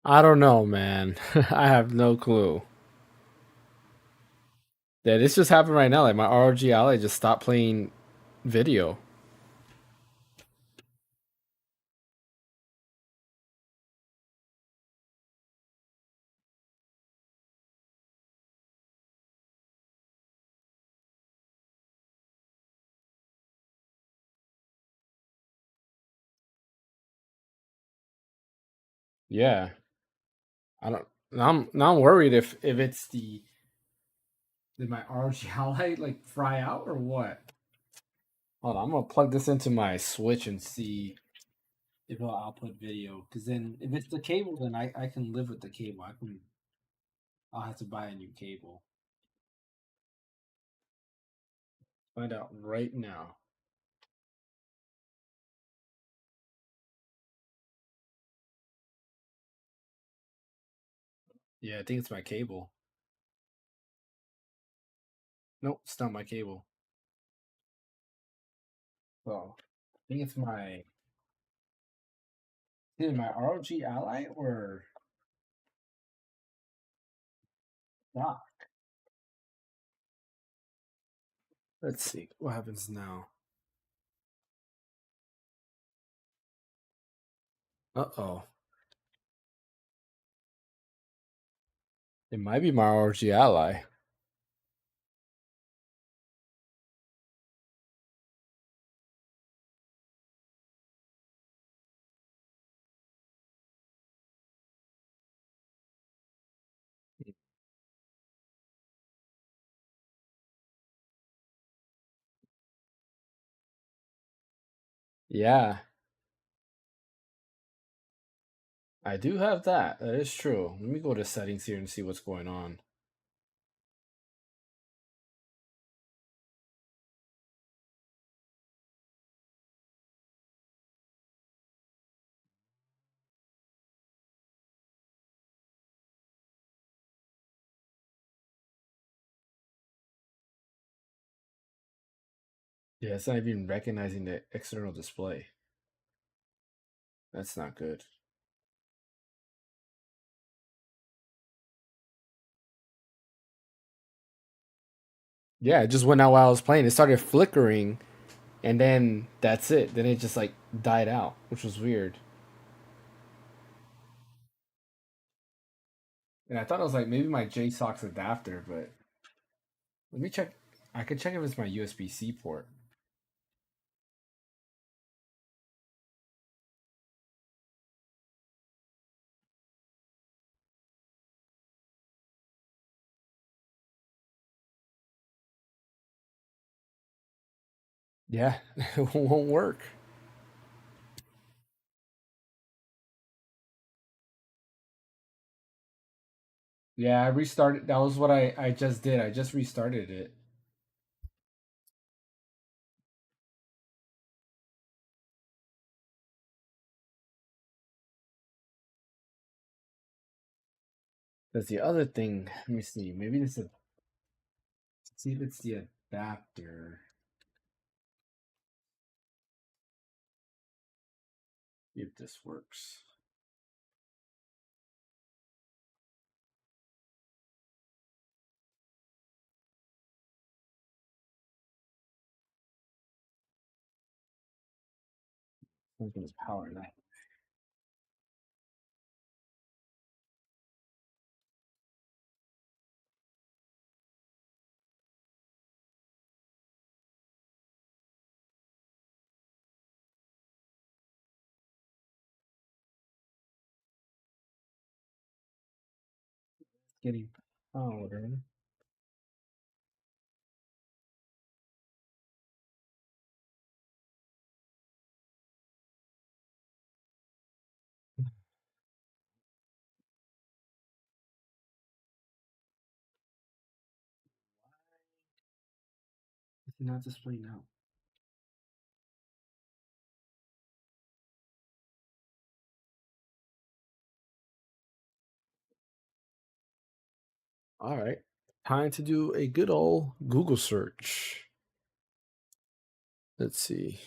I don't know, man. I have no clue. Yeah, this just happened right now. Like my ROG Ally just stopped playing video. Yeah, I don't. Now I'm worried if it's the did my ROG Ally like fry out or what? Hold on, I'm gonna plug this into my Switch and see if it'll output video. Because then if it's the cable, then I can live with the cable. I'll have to buy a new cable. Find out right now. Yeah, I think it's my cable. Nope, it's not my cable. So I think it's my either my ROG Ally or dock. Let's see what happens now. Uh-oh. It might be my ROG Ally. Yeah, I do have that. That is true. Let me go to settings here and see what's going on. Yeah, it's not even recognizing the external display. That's not good. Yeah, it just went out while I was playing. It started flickering, and then that's it. Then it just like died out, which was weird. And I thought it was like maybe my JSOX adapter, but let me check. I could check if it's my USB-C port. Yeah, it won't work. Yeah, I restarted. That was what I just did. I just restarted it. That's the other thing. Let me see. Maybe this is. See if it's the adapter. If this works. I'm going to power that. Getting power. It's not displaying now. All right. Time to do a good old Google search. Let's see.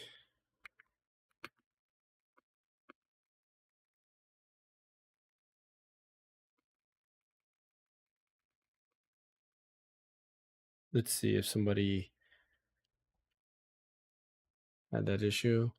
Let's see if somebody had that issue.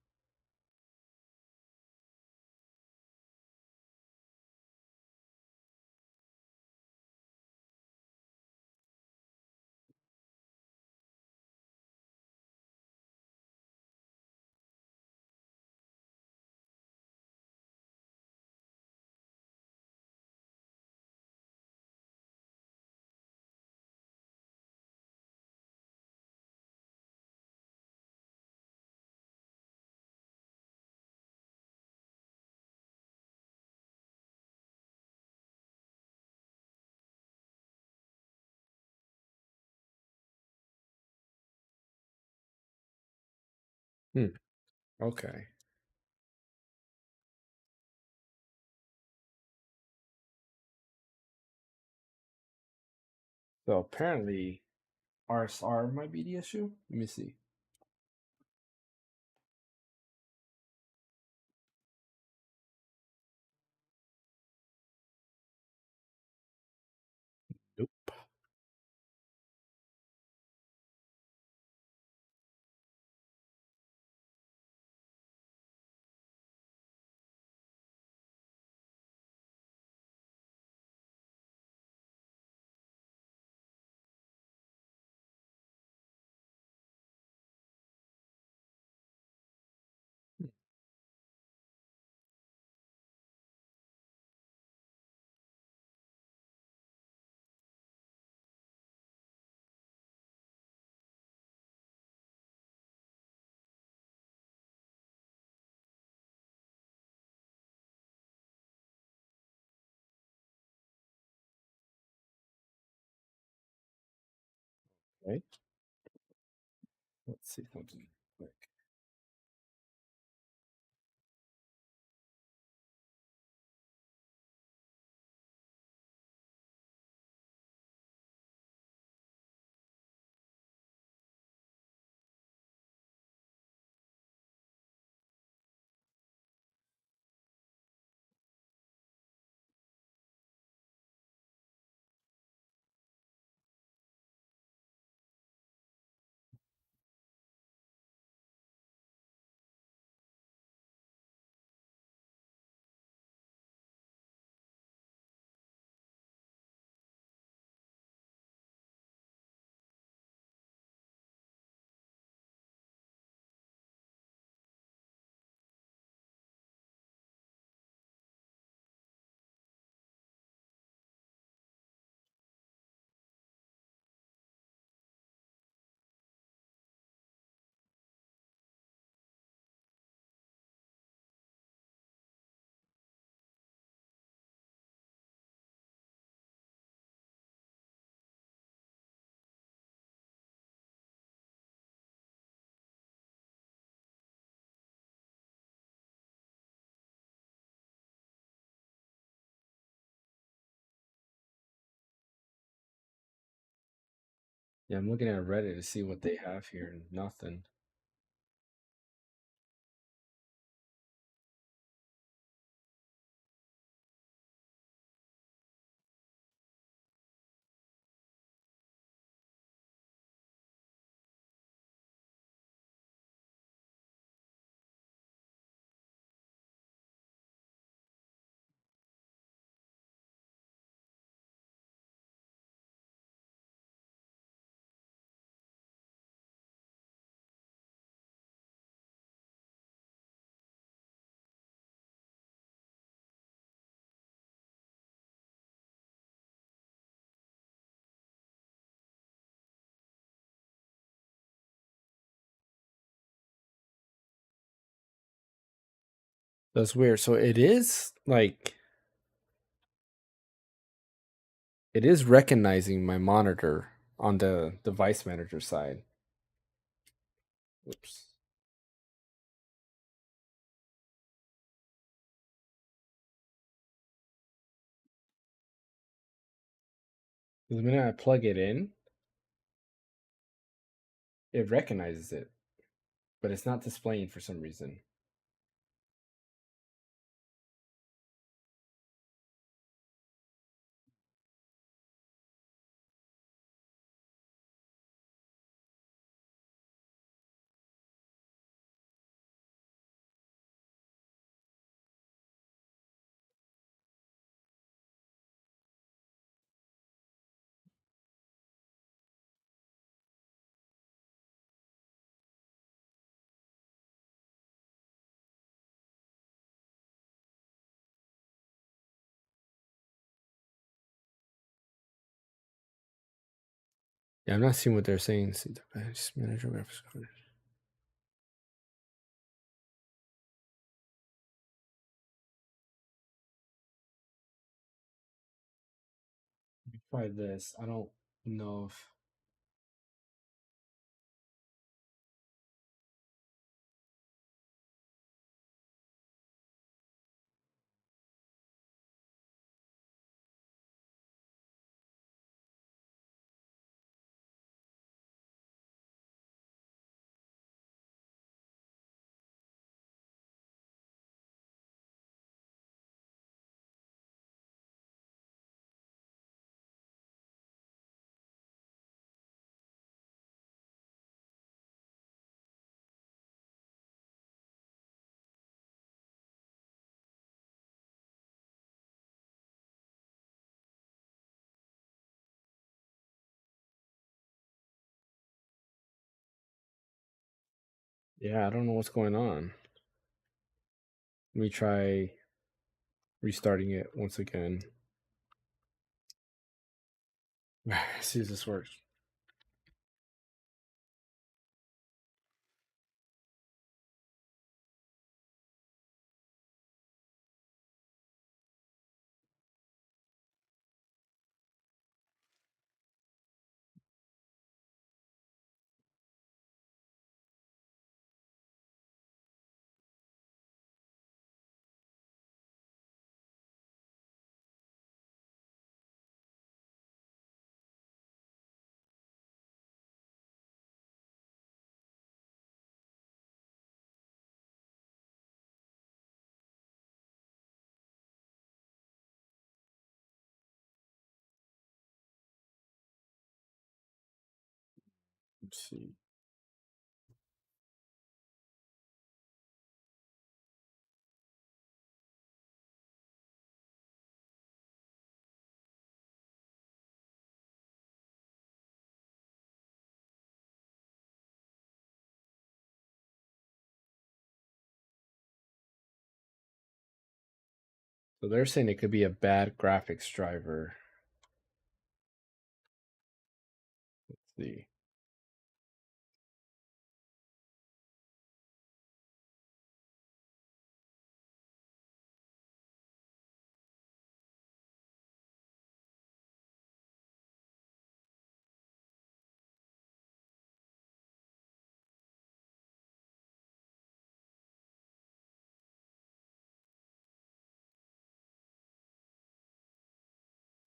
Okay. So apparently RSR might be the issue. Let me see. Nope. Okay. Let's see something quick. Yeah, I'm looking at Reddit to see what they have here, and nothing. That's weird. So it is like it is recognizing my monitor on the device manager side. Oops. The minute I plug it in, it recognizes it, but it's not displaying for some reason. Yeah, I'm not seeing what they're saying. See the device manager graphics card. Try this. I don't know if yeah, I don't know what's going on. Let me try restarting it once again. See if this works. Let's see. So they're saying it could be a bad graphics driver. Let's see.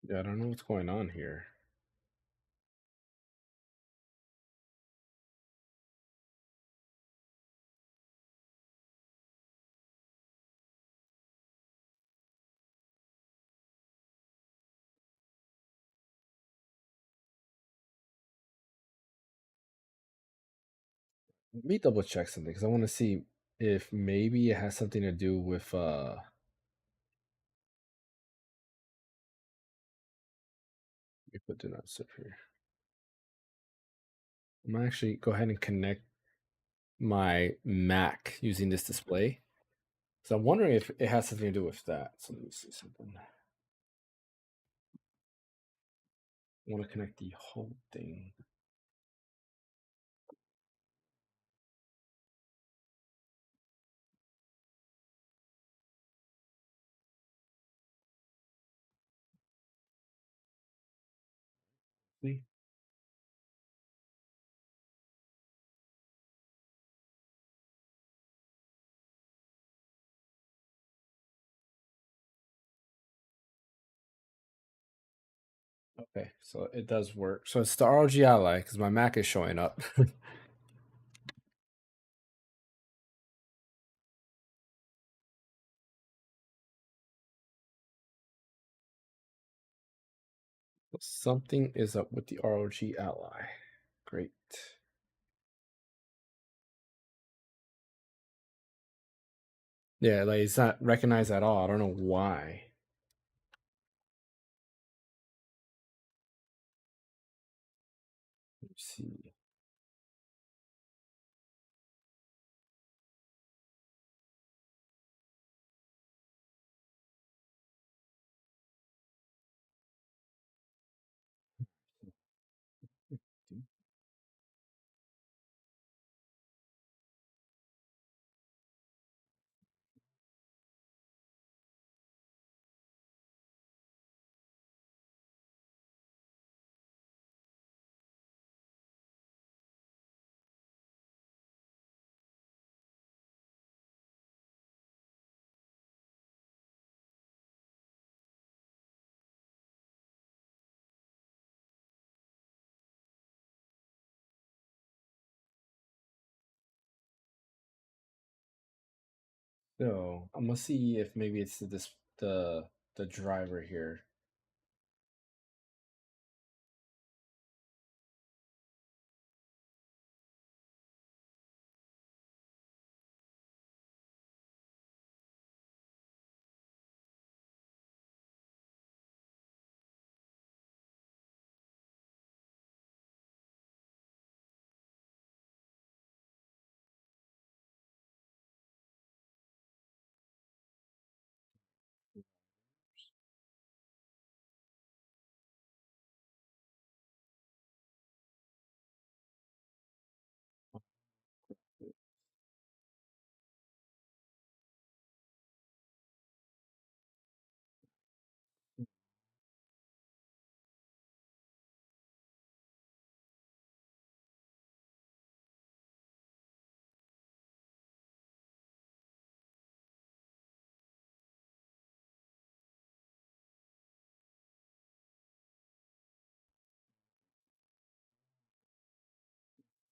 Yeah, I don't know what's going on here. Let me double check something because I want to see if maybe it has something to do with let me put do not disturb here. I'm gonna actually go ahead and connect my Mac using this display. So I'm wondering if it has something to do with that. So let me see something. I want to connect the whole thing. See? Okay, so it does work. So it's the ROG Ally because my Mac is showing up. Something is up with the ROG Ally. Great. Yeah, like it's not recognized at all. I don't know why. Let's see. So I'm gonna see if maybe it's the driver here.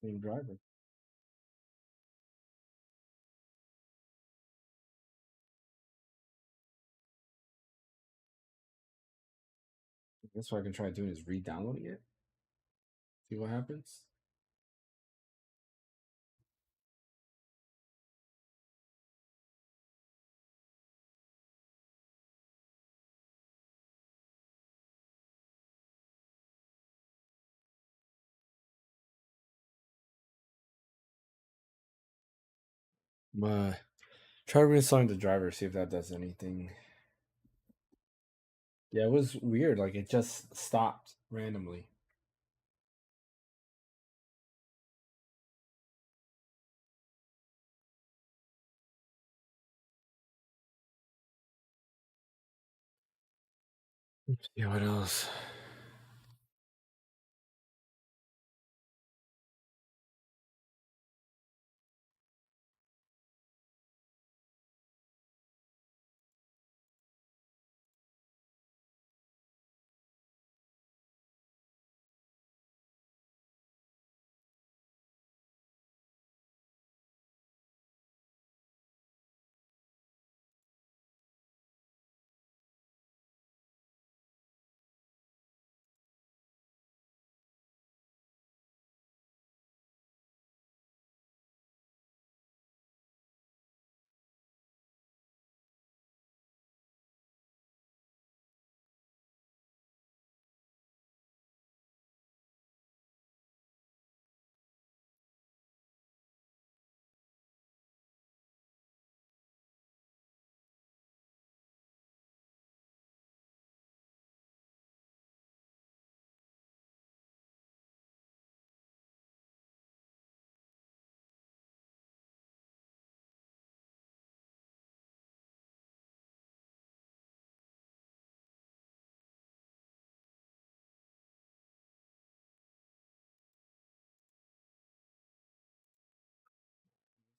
Main driver. That's what I can try doing is re-downloading it. See what happens. But try reinstalling the driver, see if that does anything. Yeah, it was weird. Like it just stopped randomly. Let's see what else.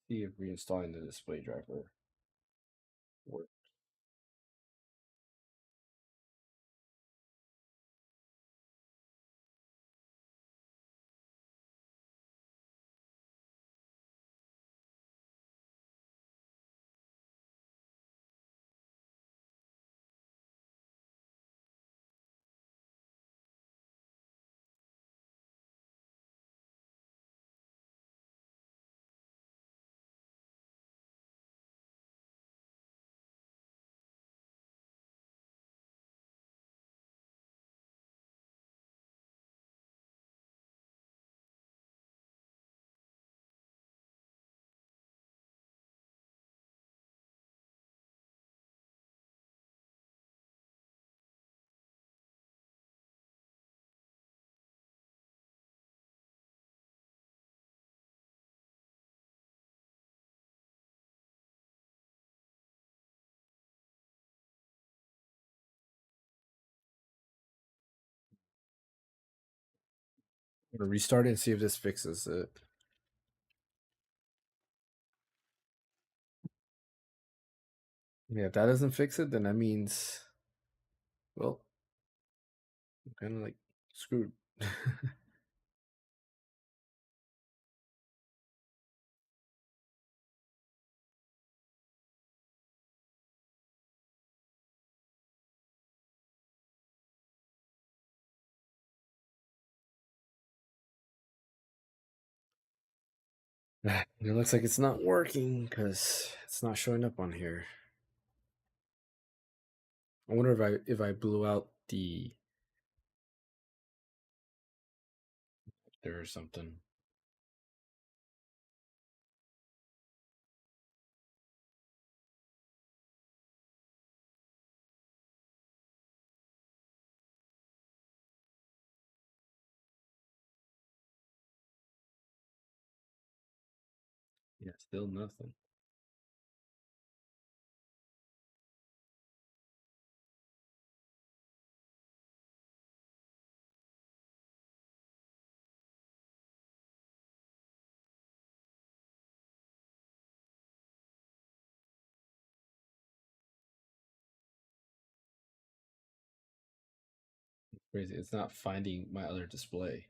See if reinstalling the display driver works. I'm gonna restart it and see if this fixes it. Yeah, if that doesn't fix it, then that means, well, I'm kind of like screwed. It looks like it's not working because it's not showing up on here. I wonder if I blew out the there or something. Yeah, still nothing. Crazy. It's not finding my other display.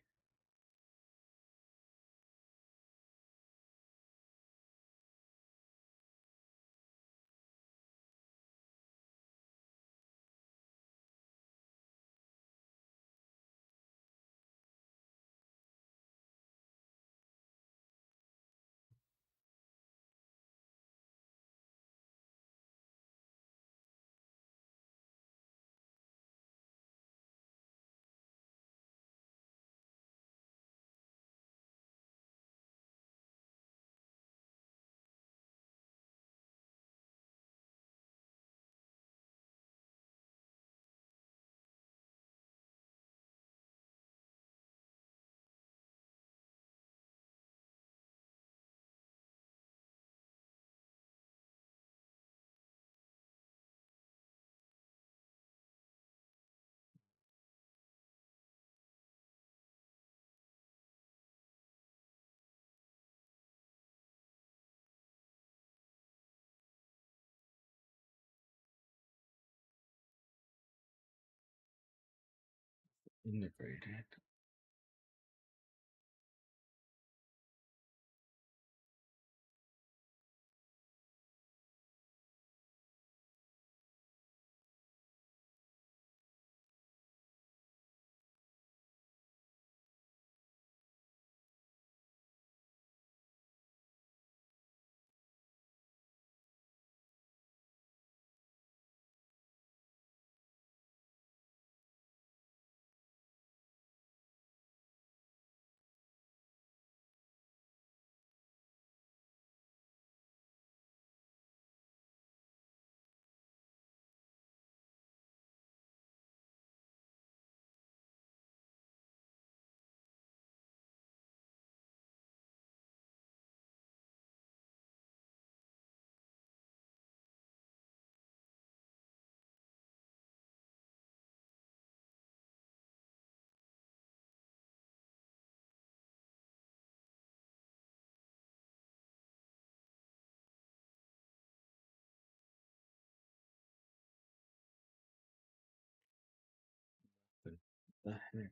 Integrated. The heck?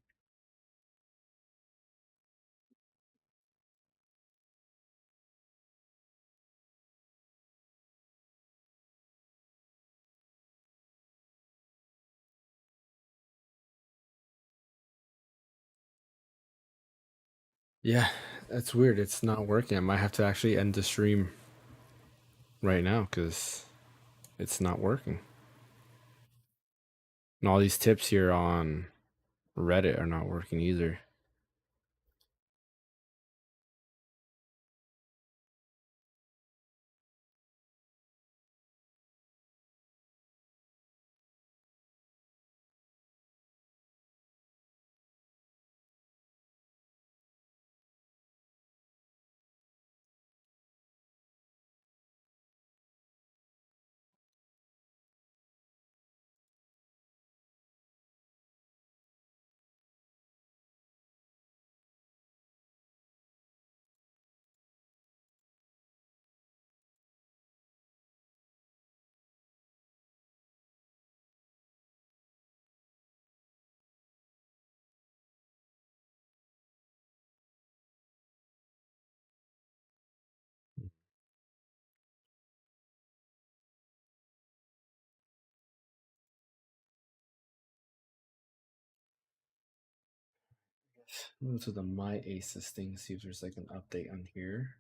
Yeah, that's weird. It's not working. I might have to actually end the stream right now because it's not working. And all these tips here on Reddit are not working either. Go to the My Aces thing, see if there's like an update on here.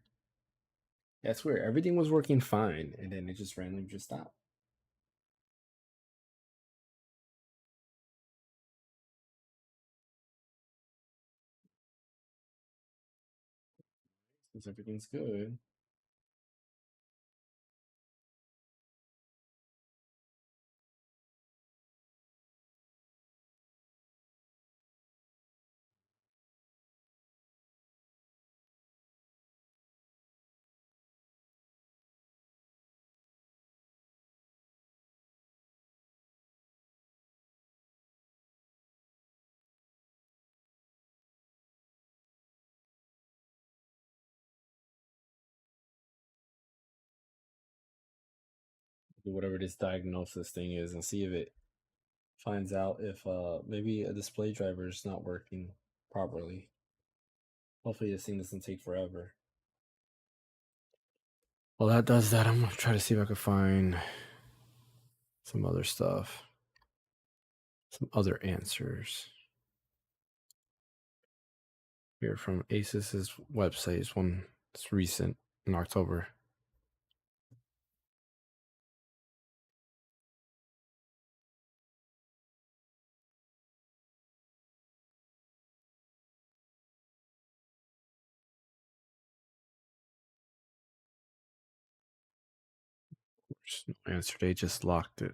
That's weird. Everything was working fine, and then it just randomly just stopped. Since everything's good. Do whatever this diagnosis thing is and see if it finds out if maybe a display driver is not working properly. Hopefully this thing doesn't take forever. Well, that does that. I'm gonna try to see if I can find some other stuff, some other answers. Here from Asus's website is one that's recent in October. There's no answer. They just locked it.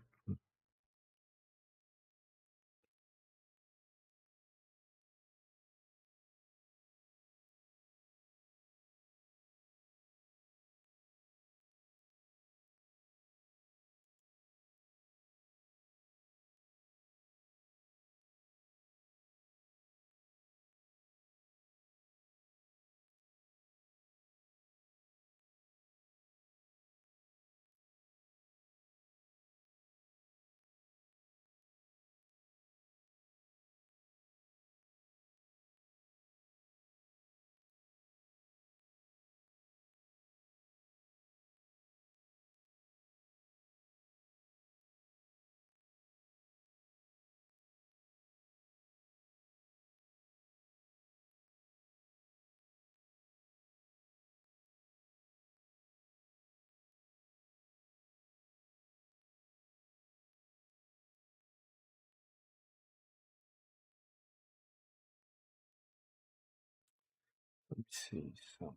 Let me see something.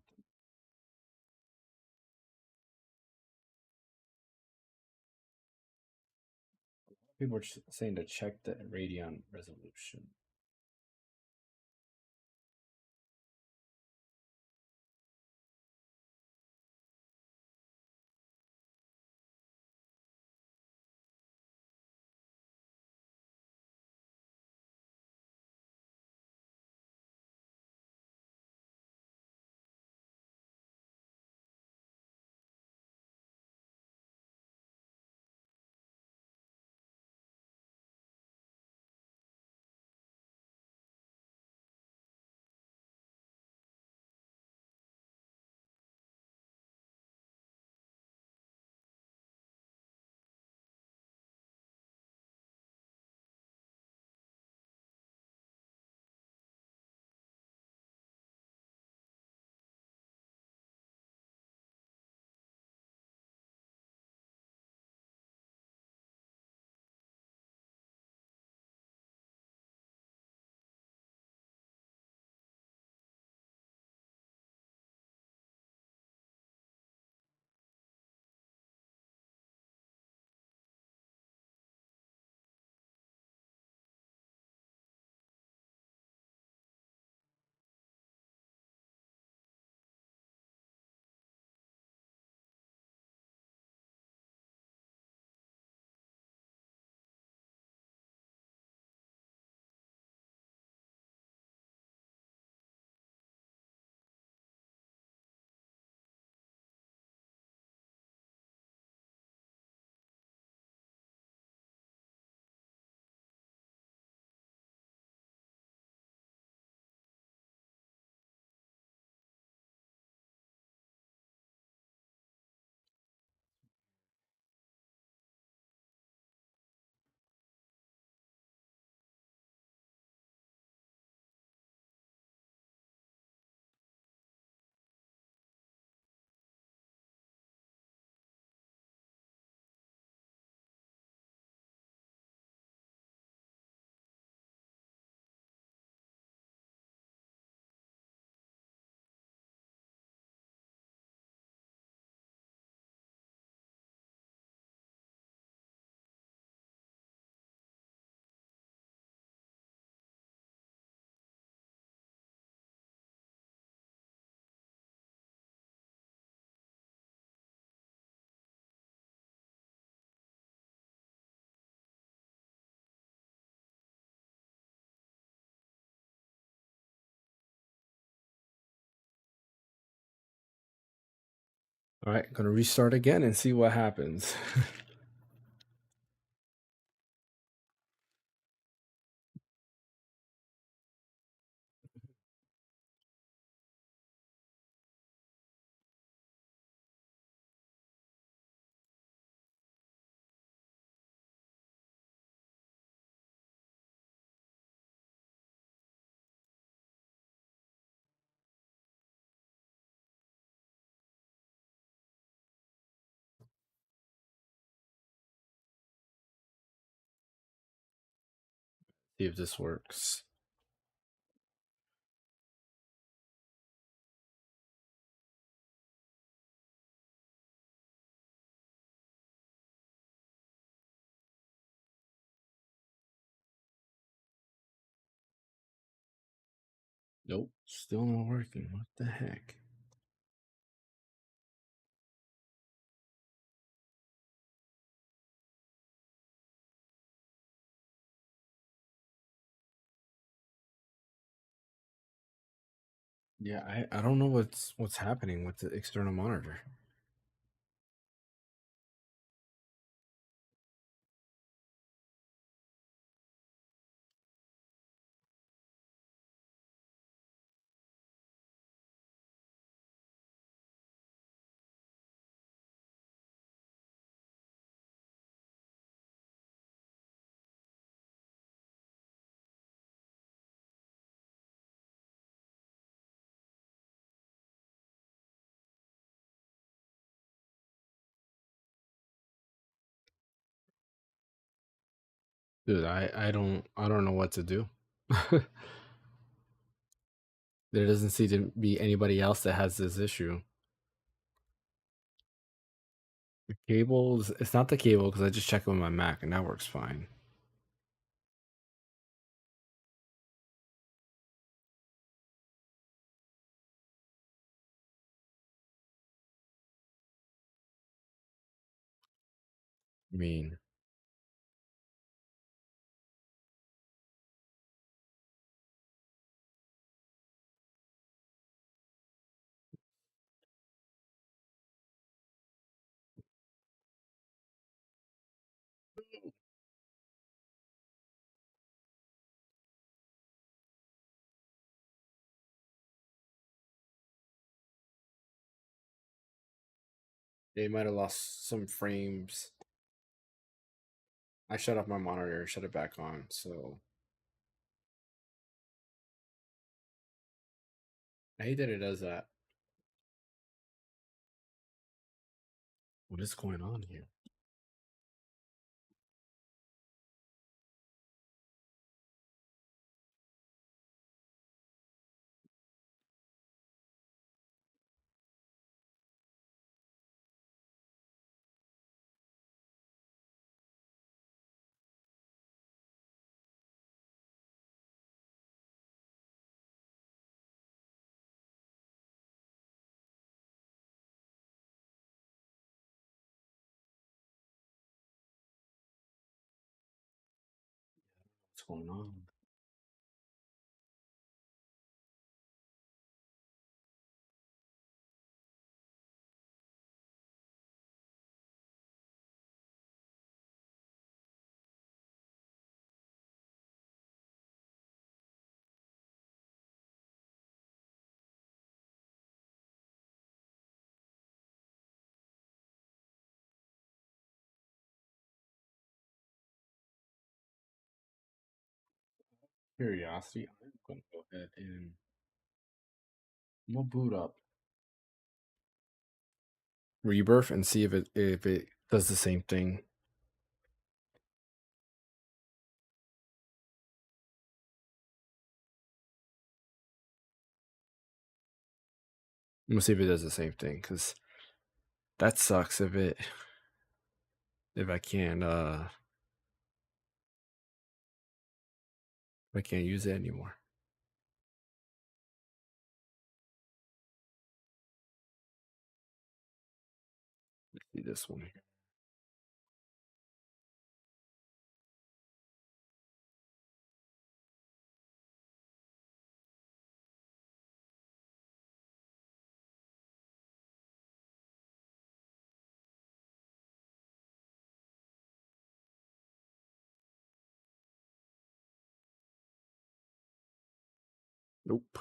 People are saying to check the Radeon resolution. All right, gonna restart again and see what happens. See if this works. Nope, still not working. What the heck? Yeah, I don't know what's happening with the external monitor. Dude, I don't know what to do. There doesn't seem to be anybody else that has this issue. The cables, it's not the cable because I just checked with my Mac and that works fine. I mean, they might have lost some frames. I shut off my monitor, shut it back on, so I hate that it does that. What is going on here? What's going on? Curiosity. I'm gonna go ahead and we'll boot up Rebirth and see if it does the same thing. We'll see if it does the same thing because that sucks if I can't if I can't use it anymore. Let's see this one here. Nope.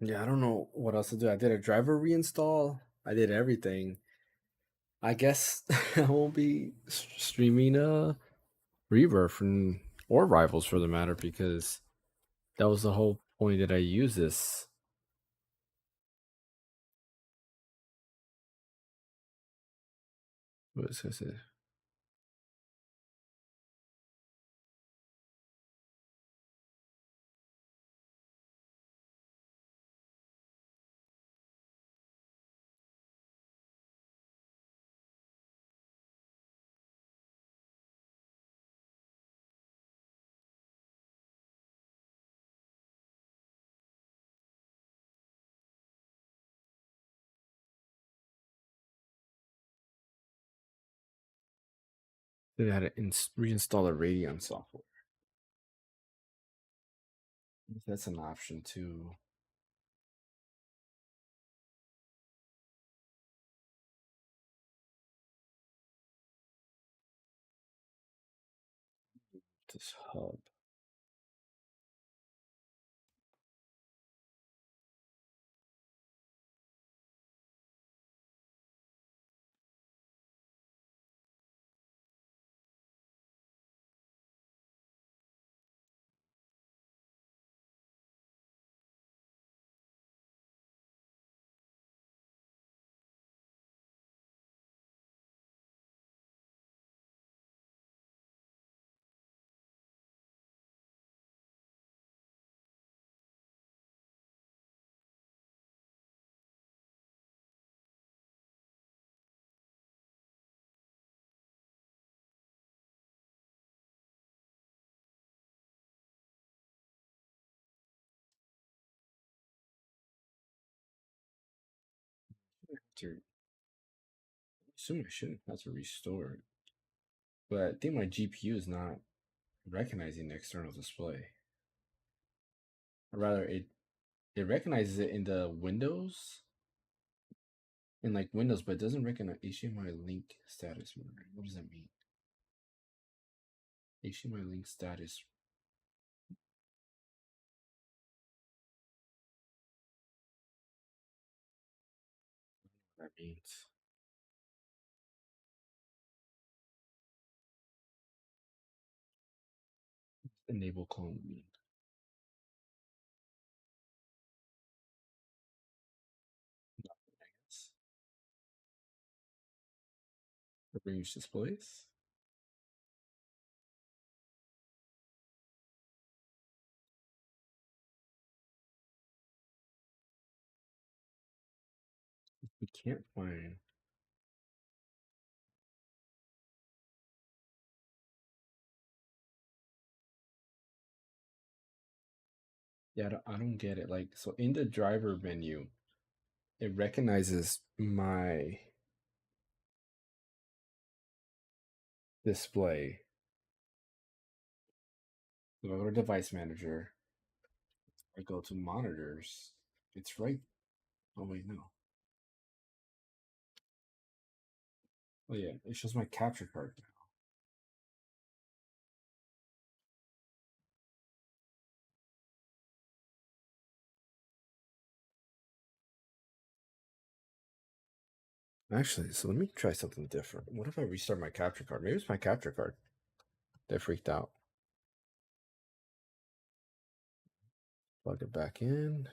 Yeah, I don't know what else to do. I did a driver reinstall. I did everything. I guess I won't be streaming Rebirth or Rivals for the matter, because that was the whole point that I use this. What is this? They had to reinstall the Radeon software. That's an option too. This hub. To assume I shouldn't have to restore it, but I think my GPU is not recognizing the external display. Or rather, it recognizes it in the Windows, in like Windows, but it doesn't recognize HDMI link status. What does that mean? HDMI link status. What that means. Enable clone mean. Nothing, I guess. Arrange displays. We can't find. Yeah, I don't get it. Like, so in the driver menu, it recognizes my display. So I go to device manager. I go to monitors. It's right. Oh wait, no. Oh yeah, it shows my capture card now. Actually, so let me try something different. What if I restart my capture card? Maybe it's my capture card that freaked out. Plug it back in.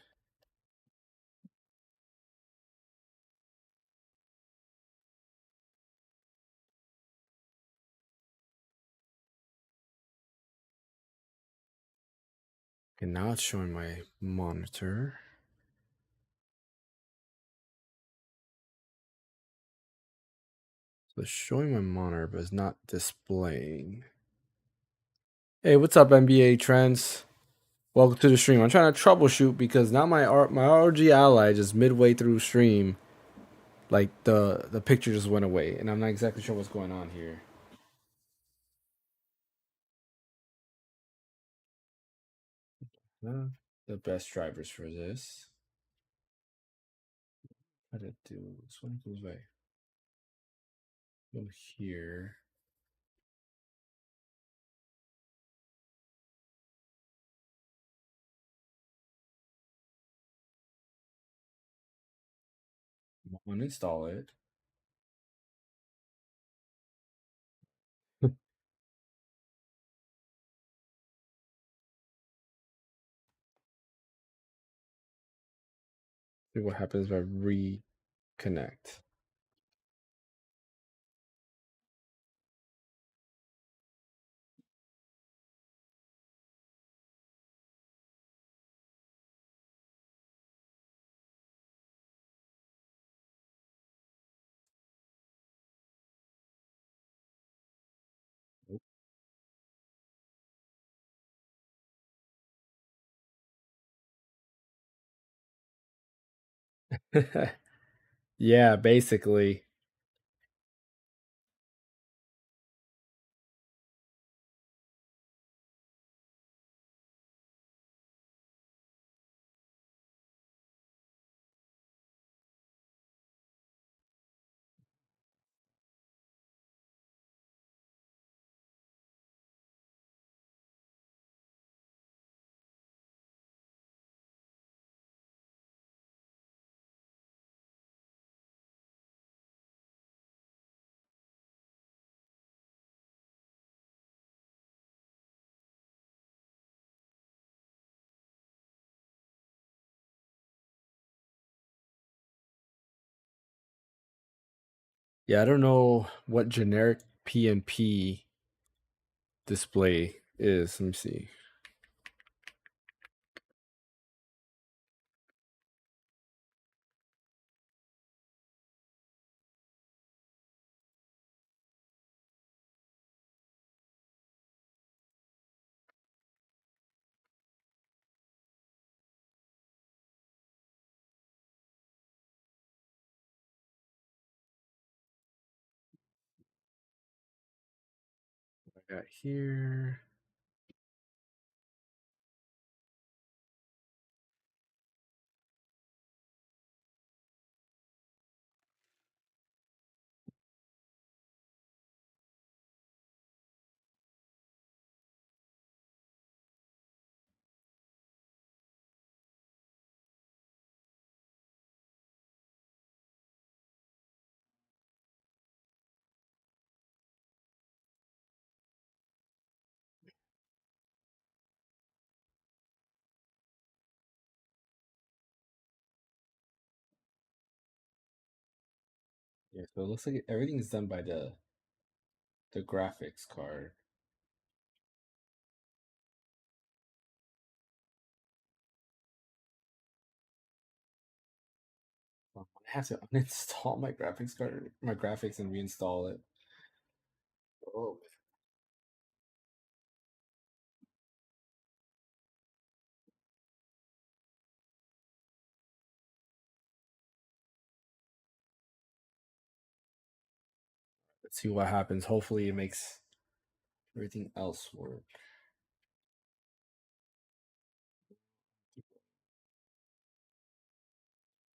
And now it's showing my monitor. So it's showing my monitor, but it's not displaying. Hey, what's up, NBA Trends? Welcome to the stream. I'm trying to troubleshoot because now my ROG ally just midway through stream Like the picture just went away, and I'm not exactly sure what's going on here. The best drivers for this. How to do this one goes away. Go here. Uninstall it. See what happens if I reconnect. Yeah, basically. Yeah, I don't know what generic PNP display is. Let me see. I got here. Yeah, so it looks like everything's done by the graphics card. I have to uninstall my graphics card, my graphics, and reinstall it. Oh, let's see what happens. Hopefully, it makes everything else work.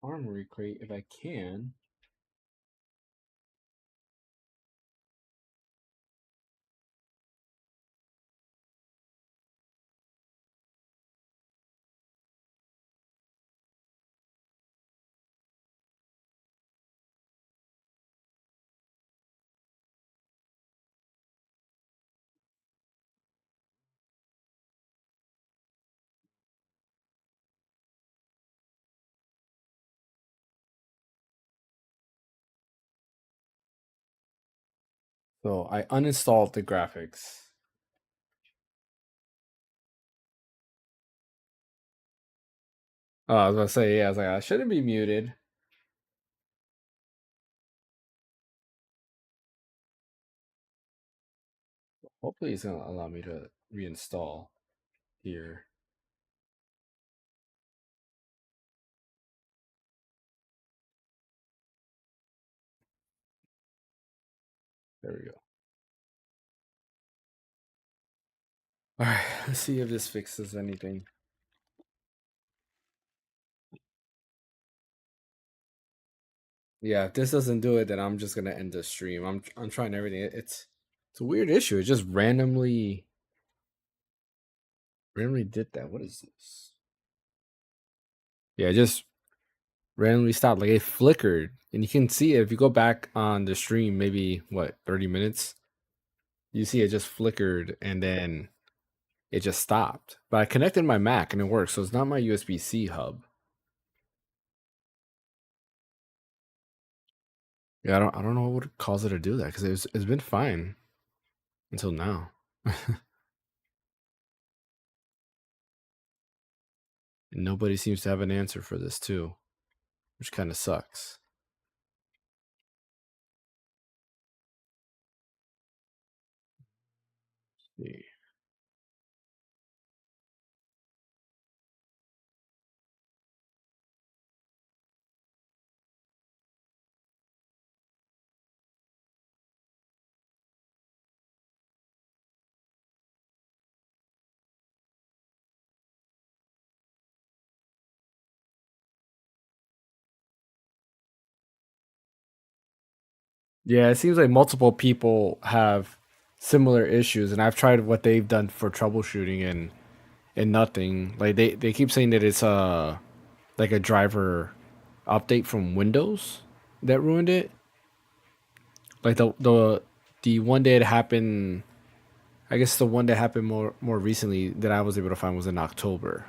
Armory crate, if I can. So I uninstalled the graphics. Oh, I was gonna say, yeah, I was like, I shouldn't be muted. Hopefully, it's gonna allow me to reinstall here. There we go. All right, let's see if this fixes anything. Yeah, if this doesn't do it, then I'm just gonna end the stream. I'm trying everything. It's a weird issue. It just randomly did that. What is this? Yeah, it just randomly stopped. Like it flickered, and you can see it if you go back on the stream. Maybe what 30 minutes. You see it just flickered, and then it just stopped. But I connected my Mac and it works, so it's not my USB-C hub. Yeah, I don't know what would cause it to do that because it's been fine until now. And nobody seems to have an answer for this too, which kind of sucks. Let's see. Yeah, it seems like multiple people have similar issues, and I've tried what they've done for troubleshooting and nothing. Like they keep saying that it's like a driver update from Windows that ruined it. Like the one day it happened, I guess the one that happened more recently that I was able to find was in October.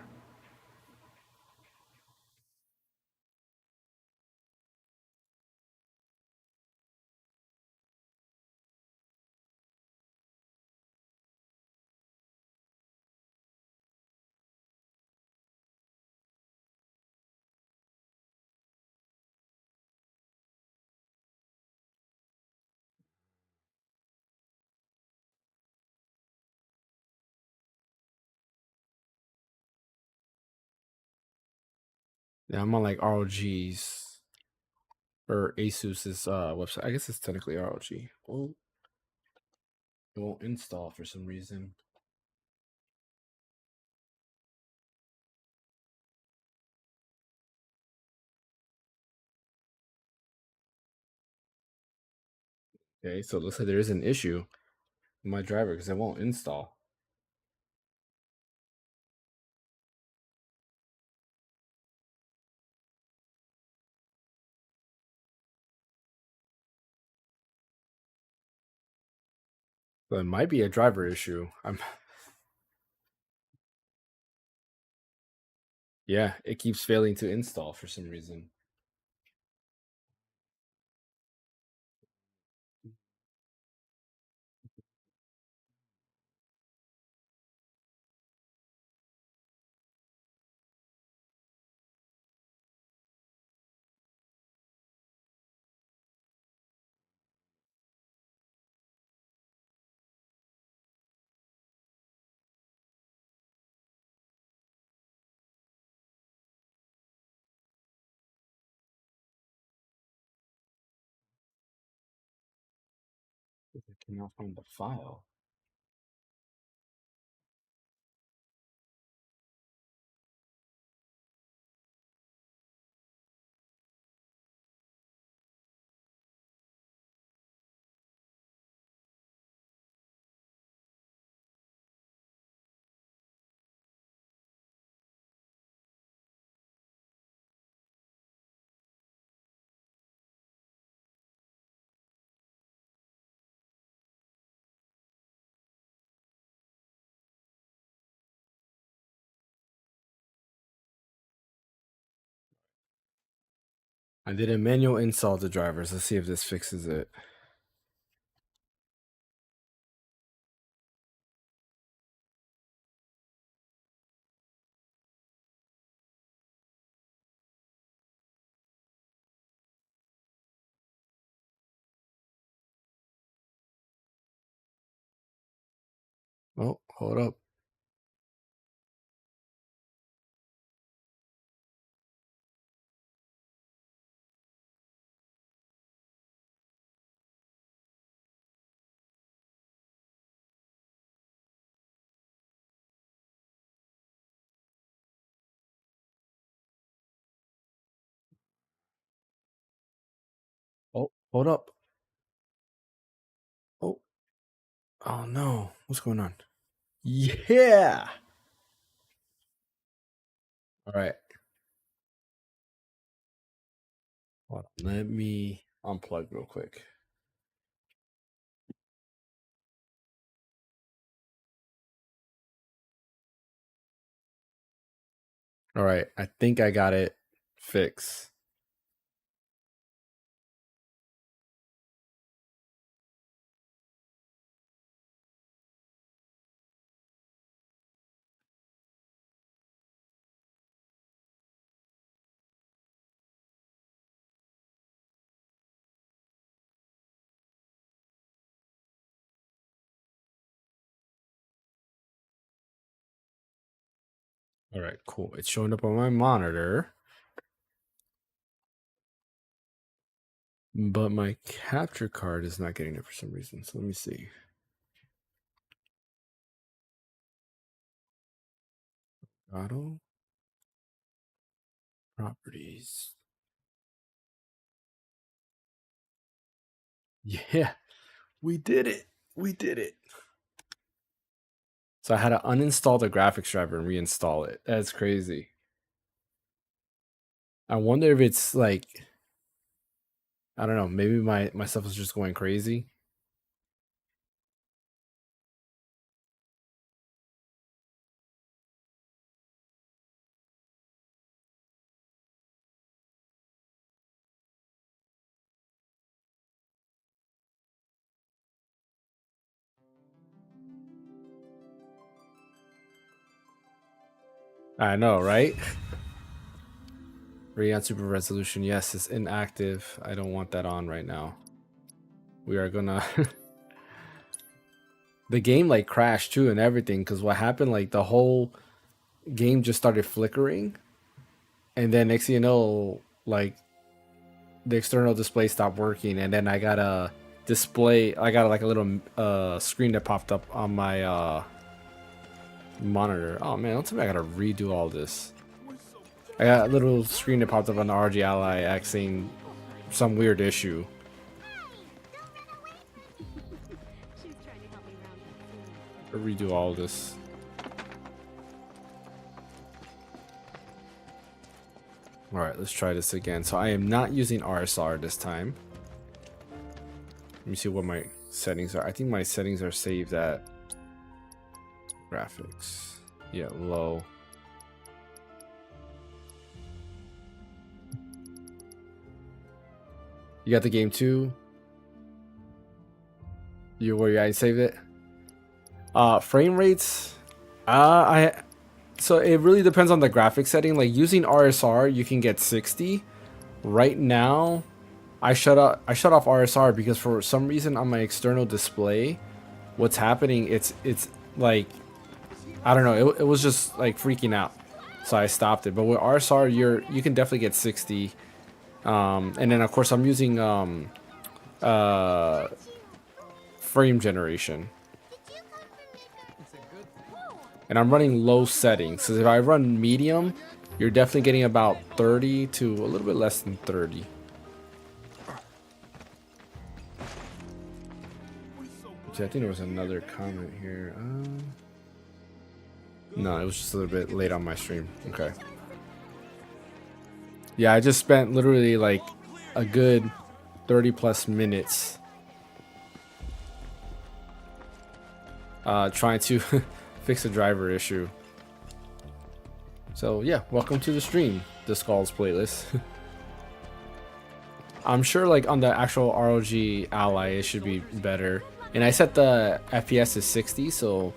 Yeah, I'm on like ROG's or Asus's website. I guess it's technically ROG. Well, it won't install for some reason. Okay, so it looks like there is an issue with my driver because it won't install. So it might be a driver issue. Yeah, it keeps failing to install for some reason. I cannot find the file. I did a manual install the drivers. Let's see if this fixes it. Oh, hold up. Hold up. Oh. Oh no. What's going on? Yeah. All right. Hold on. Let me unplug real quick. All right. I think I got it fixed. All right, cool. It's showing up on my monitor. But my capture card is not getting it for some reason. So let me see. Auto properties. Yeah, we did it. We did it. So I had to uninstall the graphics driver and reinstall it. That's crazy. I wonder if it's like, I don't know, maybe my stuff is just going crazy. I know, right? Radeon Super Resolution, yes, it's inactive. I don't want that on right now. We are gonna... The game like crashed too and everything, because what happened, like the whole game just started flickering. And then next thing you know, like the external display stopped working, and then I got a display, I got like a little screen that popped up on my monitor. Oh man, don't tell me I gotta redo all this. I got a little screen that popped up on the ROG Ally X saying some weird issue. Redo all this. All right, let's try this again. So I am not using RSR this time. Let me see what my settings are. I think my settings are saved at graphics. Yeah, low. You got the game too? Where I saved it? Frame rates. So it really depends on the graphics setting. Like using RSR, you can get 60. Right now, I shut off RSR because for some reason on my external display, what's happening? It's like, I don't know. It was just like freaking out, so I stopped it. But with RSR, you can definitely get 60. And then of course I'm using frame generation. And I'm running low settings. So if I run medium, you're definitely getting about 30 to a little bit less than 30. See, I think there was another comment here. No, it was just a little bit late on my stream. Okay. Yeah, I just spent literally like a good 30 plus minutes trying to fix a driver issue. So yeah, welcome to the stream, the Skulls playlist. I'm sure like on the actual ROG Ally it should be better. And I set the FPS to 60, so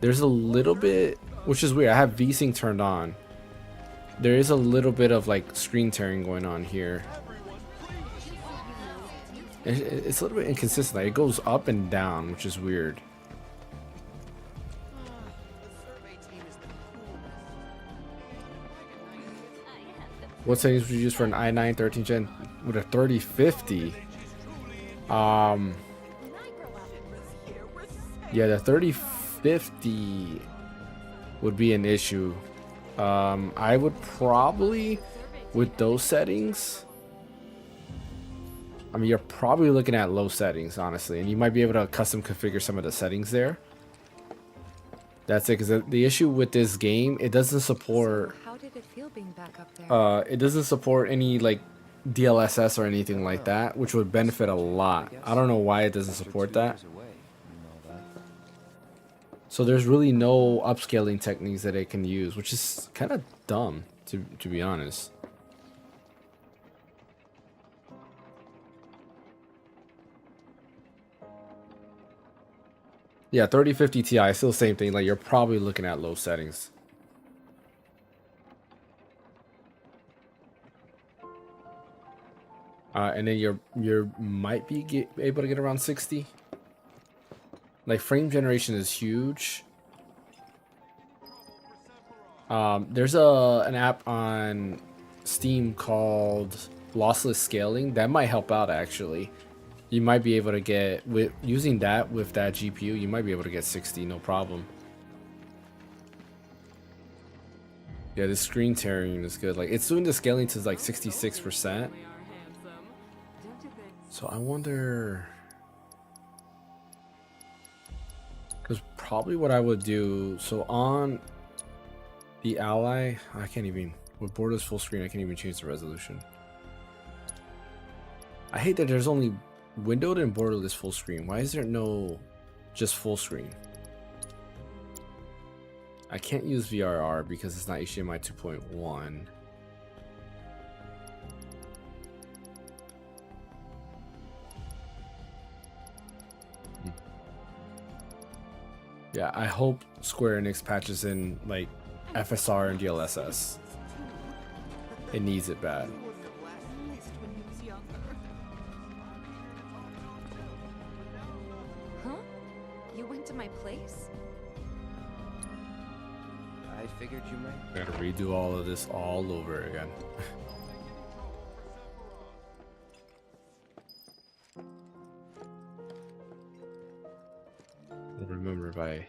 there's a little bit, which is weird. I have VSync turned on. There is a little bit of like screen tearing going on here. It's a little bit inconsistent. Like, it goes up and down, which is weird. What settings would you use for an i9 13th gen with a 3050? Yeah, the 3050 would be an issue. I would probably, with those settings, I mean, you're probably looking at low settings, honestly, and you might be able to custom configure some of the settings there. That's it, because the issue with this game, it doesn't support. How did it feel being back up there? It doesn't support any like DLSS or anything like that, which would benefit a lot. I don't know why it doesn't support that. So there's really no upscaling techniques that it can use, which is kind of dumb, to be honest. Yeah, 3050 Ti, still the same thing. Like, you're probably looking at low settings. And then you're might be able to get around 60. Like, frame generation is huge. There's an app on Steam called Lossless Scaling that might help out actually. You might be able to get with using that with that GPU. You might be able to get 60, no problem. Yeah, the screen tearing is good. Like, it's doing the scaling to like 66%. So I wonder, because probably what I would do. So on the Ally, I can't even, with borderless full screen, I can't even change the resolution. I hate that there's only windowed and borderless full screen. Why is there no just full screen? I can't use VRR because it's not HDMI 2.1. Yeah, I hope Square Enix patches in like FSR and DLSS. It needs it bad. Huh? You went to my place? I figured you might. Gotta redo all of this all over again. Remember if I...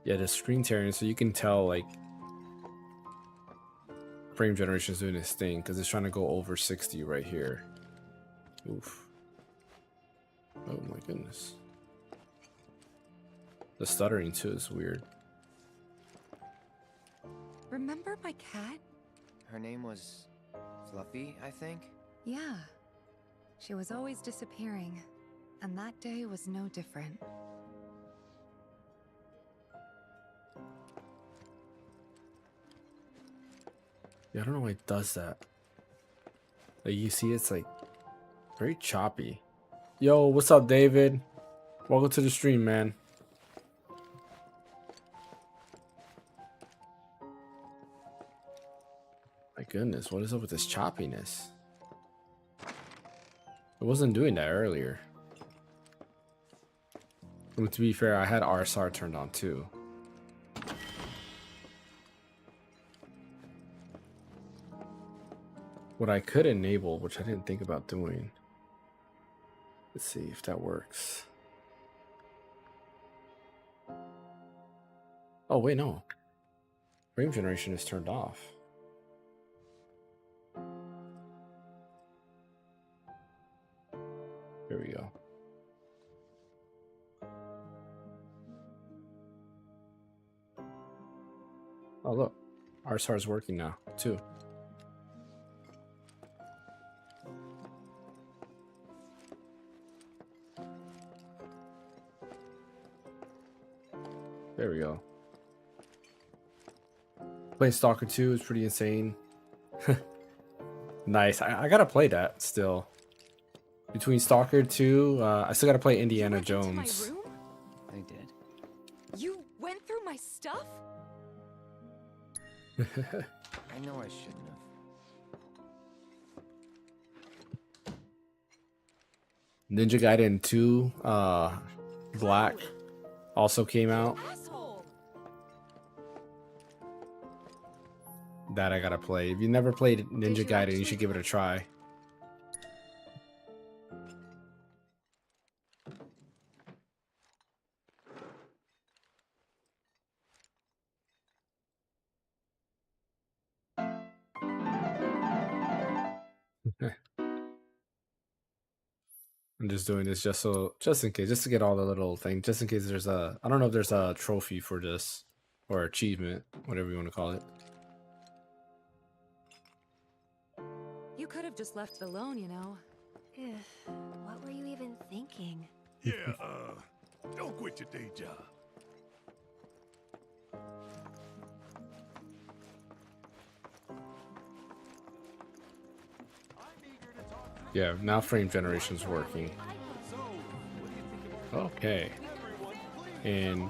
Yeah, the screen tearing, so you can tell like frame generation is doing its thing because it's trying to go over 60 right here. Oof. Oh my goodness. The stuttering too is weird. Remember my cat? Her name was Fluffy, I think? Yeah. She was always disappearing, and that day was no different. Yeah, I don't know why it does that. Like, you see, it's like very choppy. Yo, what's up, David? Welcome to the stream, man. My goodness, what is up with this choppiness? It wasn't doing that earlier. I mean, to be fair, I had RSR turned on too. What I could enable, which I didn't think about doing. Let's see if that works. Oh, wait, no. Frame generation is turned off. There we go. Oh, look. RSR is working now, too. There we go. Playing Stalker 2 is pretty insane. Nice. I gotta play that still. Between Stalker 2, I still gotta play Indiana Jones. I did. You went through my stuff? I know I shouldn't have. Ninja Gaiden 2, Black, also came out. That I gotta play. If you never played Ninja Gaiden, you should give it a try. I'm just doing this just in case, just to get all the little things, just in case there's a, I don't know if there's a trophy for this or achievement, whatever you want to call it. You could have just left it alone, you know. What were you even thinking? Yeah, don't quit your day job. Yeah, now frame generation's working. Okay. And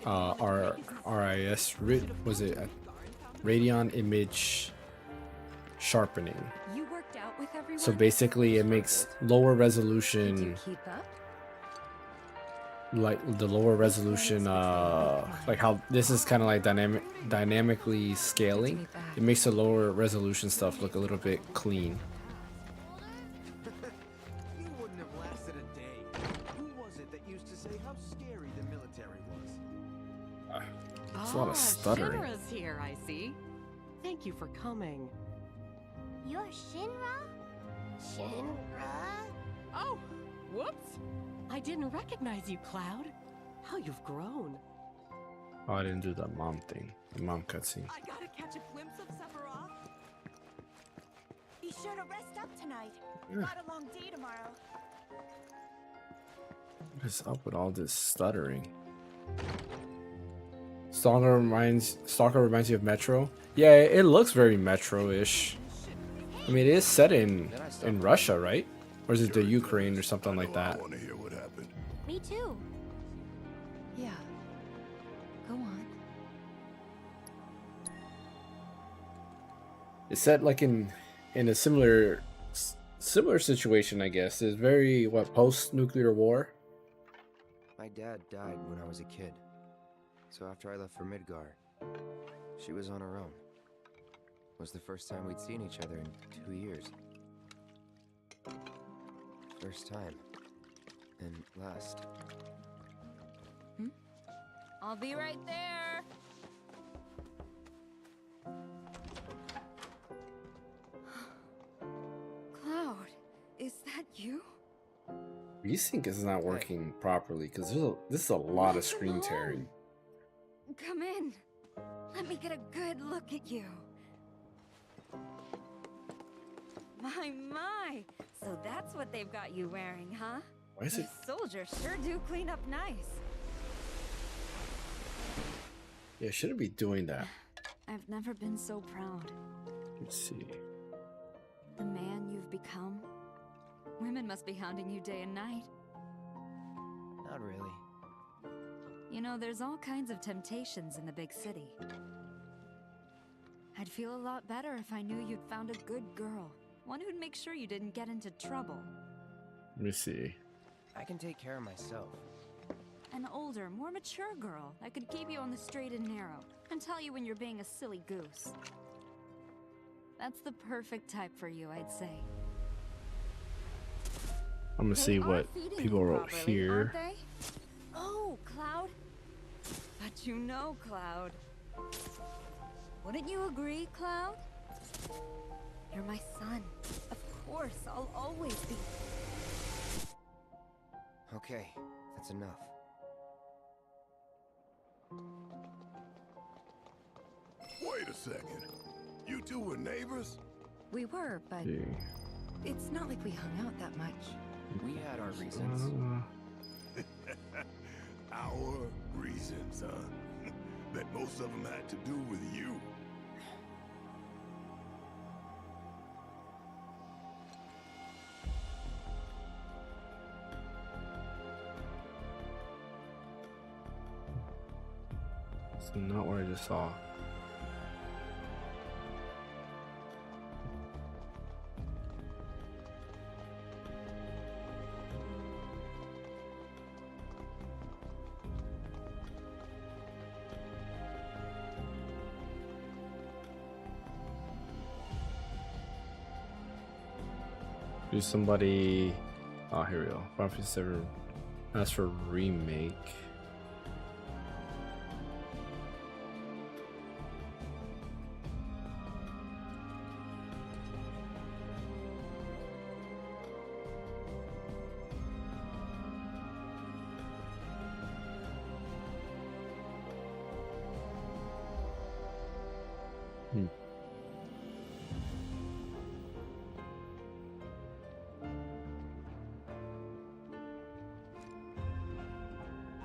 our RIS was it Radeon Image Sharpening. You worked out with everyone? So basically it makes lower resolution, Did you keep up? like the lower resolution, like how this is kind of like dynamically scaling. It makes the lower resolution stuff look a little bit clean. You wouldn't have lasted a day. Who was it that used to say how scary the military was? It's a lot of stuttering. Shinra's here, I see. Thank you for coming. You're Shinra? Shinra? Oh, whoops. I didn't recognize you, Cloud. How you've grown. Oh, I didn't do the mom thing. The mom cutscene. I gotta catch a glimpse of Sephiroth. Be sure to rest up tonight. Yeah. Got a long day tomorrow. What is up with all this stuttering? Stalker reminds you of Metro. Yeah, it looks very Metro-ish. I mean, it is set in Russia, right? Or is it the Ukraine or something like that? I want to hear what happened. Me too. Yeah. Go on. It's set like in a similar situation, I guess. It's very post-nuclear war. My dad died when I was a kid. So after I left for Midgar, she was on her own. It was the first time we'd seen each other in 2 years. First time. And last. I'll be right there. Cloud, is that you? VSync is not working properly because this is a lot of screen tearing. Come in. Let me get a good look at you. My. So that's what they've got you wearing, huh? Why is it? These soldiers sure do clean up nice. Yeah, shouldn't be doing that. I've never been so proud. Let's see. The man you've become. Women must be hounding you day and night. Not really. You know, there's all kinds of temptations in the big city. I'd feel a lot better if I knew you'd found a good girl. One who'd make sure you didn't get into trouble. Let me see. I can take care of myself. An older, more mature girl that could keep you on the straight and narrow and tell you when you're being a silly goose. That's the perfect type for you, I'd say. I'm gonna see what people wrote properly, here. aren't they? Oh, Cloud. But you know, Cloud. Wouldn't you agree, Cloud? You're my son. Of course, I'll always be. Okay, that's enough. Wait a second. You two were neighbors? We were, but Yeah. it's not like we hung out that much. We had our reasons. Our reasons, huh? Bet most of them had to do with you. It's not what I just saw. Do somebody. Oh, here we go. Final Fantasy VII. That's for remake. Hmm.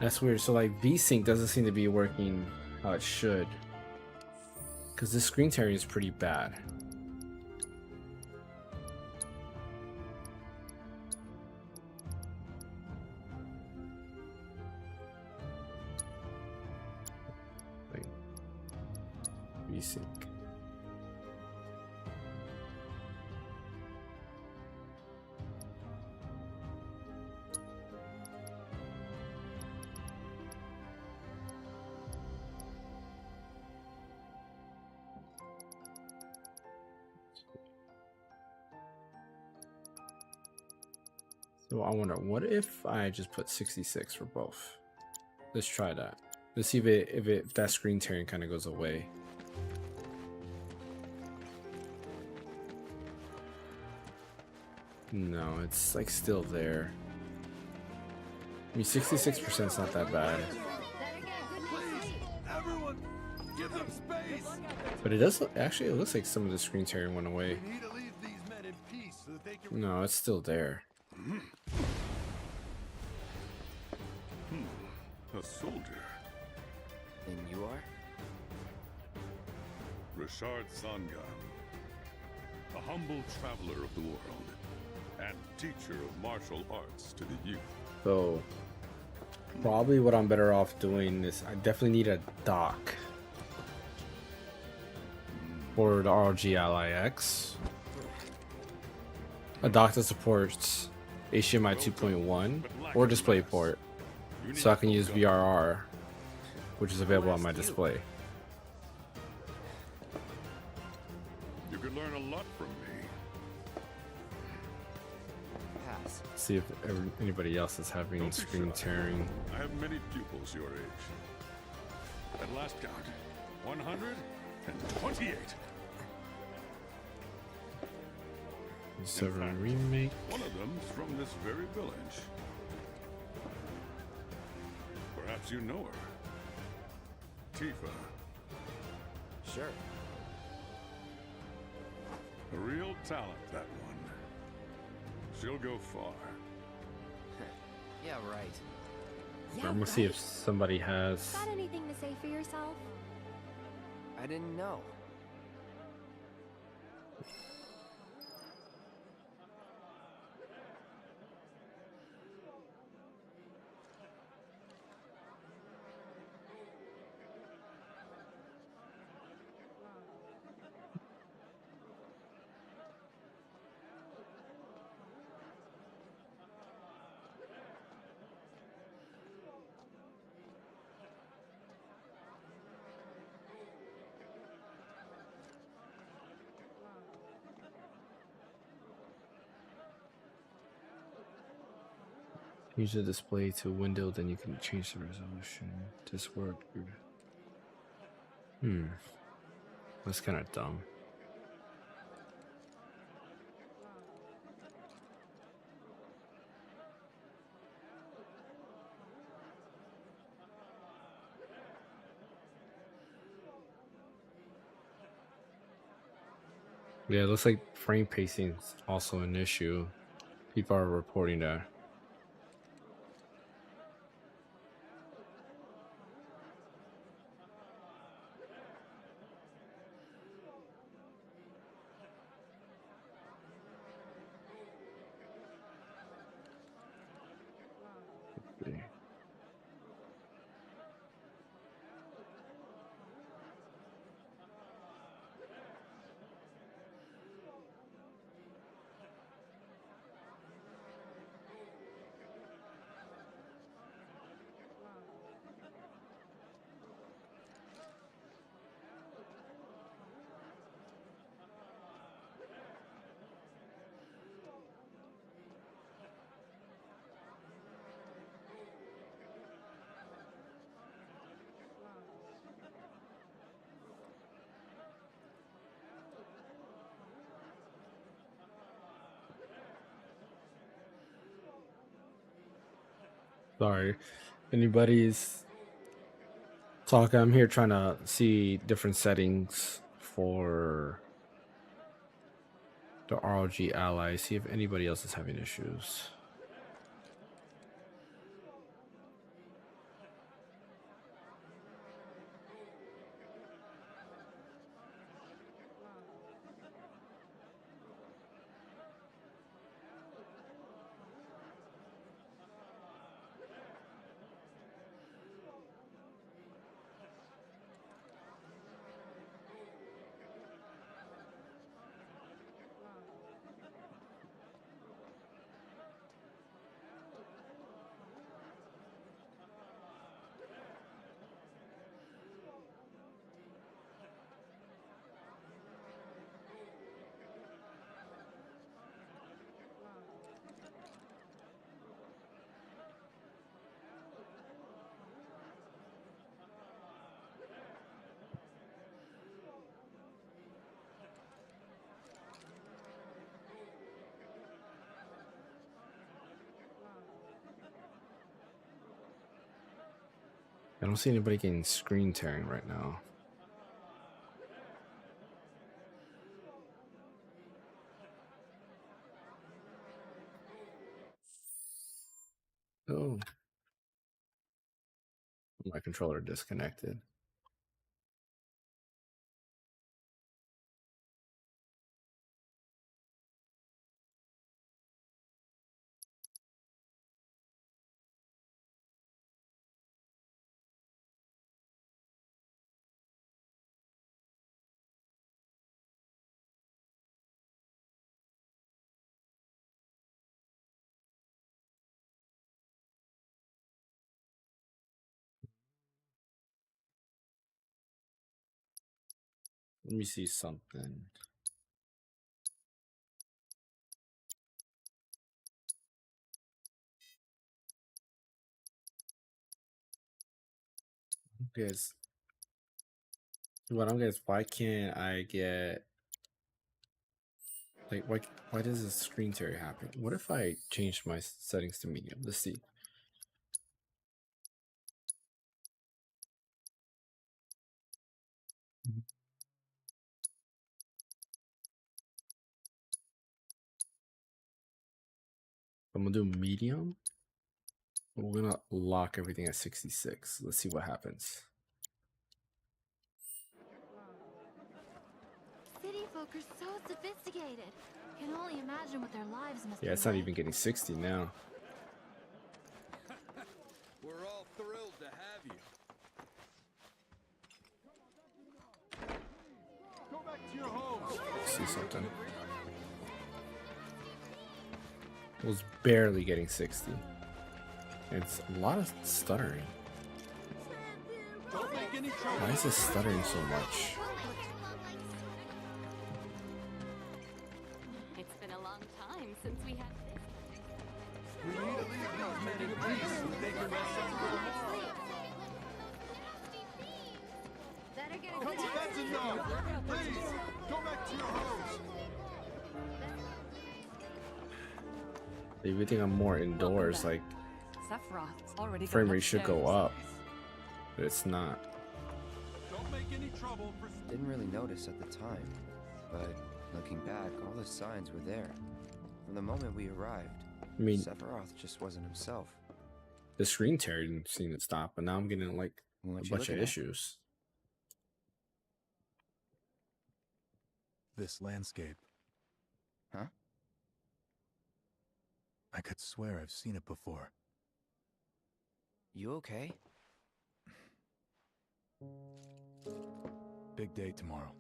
That's weird. So like VSync doesn't seem to be working how it should. Because this screen tearing is pretty bad. Like VSync. So I wonder, what if I just put 66 for both? Let's try that. Let's see if that screen tearing kind of goes away. No, it's like still there. I mean, 66% is not that bad. Everyone, give them space. But it does look, actually, it looks like some of the screen tearing went away. We need to leave these men in peace so that they can. No, it's still there. A soldier. And you are? Richard Sangan. A humble traveler of the world. And teacher of martial arts to the youth. So, probably what I'm better off doing is I definitely need a dock for the ROG Ally X. A dock that supports HDMI 2.1 or DisplayPort, so I can use VRR, which is available on my display. You could learn a lot from me. Pass. See if anybody else is having Don't be screen shy. tearing. I have many pupils your age. At last count, 128. 7 remake. One of them's from this very village. Perhaps you know her. Tifa. Sure. A real talent, that one. She'll go far. Yeah, right. Yeah, I'm gonna see if right. somebody has. Got anything to say for yourself? I didn't know. Use the display to window, then you can change the resolution. This worked. That's kind of dumb. Yeah, it looks like frame pacing is also an issue. People are reporting that. Sorry, anybody's talking. I'm here trying to see different settings for the ROG allies, see if anybody else is having issues. I don't see anybody getting screen tearing right now. Oh. My controller disconnected. Let me see something. Guys, what I'm guys, why can't I get like why does this screen tear happen? What if I change my settings to medium? Let's see. I'm gonna do medium. We're gonna lock everything at 66. Let's see what happens. City folk are so sophisticated. Can only imagine what their lives must be. Yeah, it's not even getting 60 now. We're all thrilled to have you. Go back to your homes. Let's see something. It was barely getting 60. It's a lot of stuttering. Don't make any trouble. Why is it stuttering so much? It's been a long time since we had this. We need to leave these men in peace so they can rest up for tomorrow. Better get Come on, that's enough. Please, go back to your homes. If you think I'm more indoors, like Sephiroth's already frame rate should go up, but it's not. Don't make any trouble for... Didn't really notice at the time, but looking back, all the signs were there. From the moment we arrived, I mean, Sephiroth just wasn't himself. the screen tear didn't seem to stop, but now I'm getting like What a you bunch of looking at? issues. This landscape. Huh? I could swear I've seen it before. You okay? Big day tomorrow.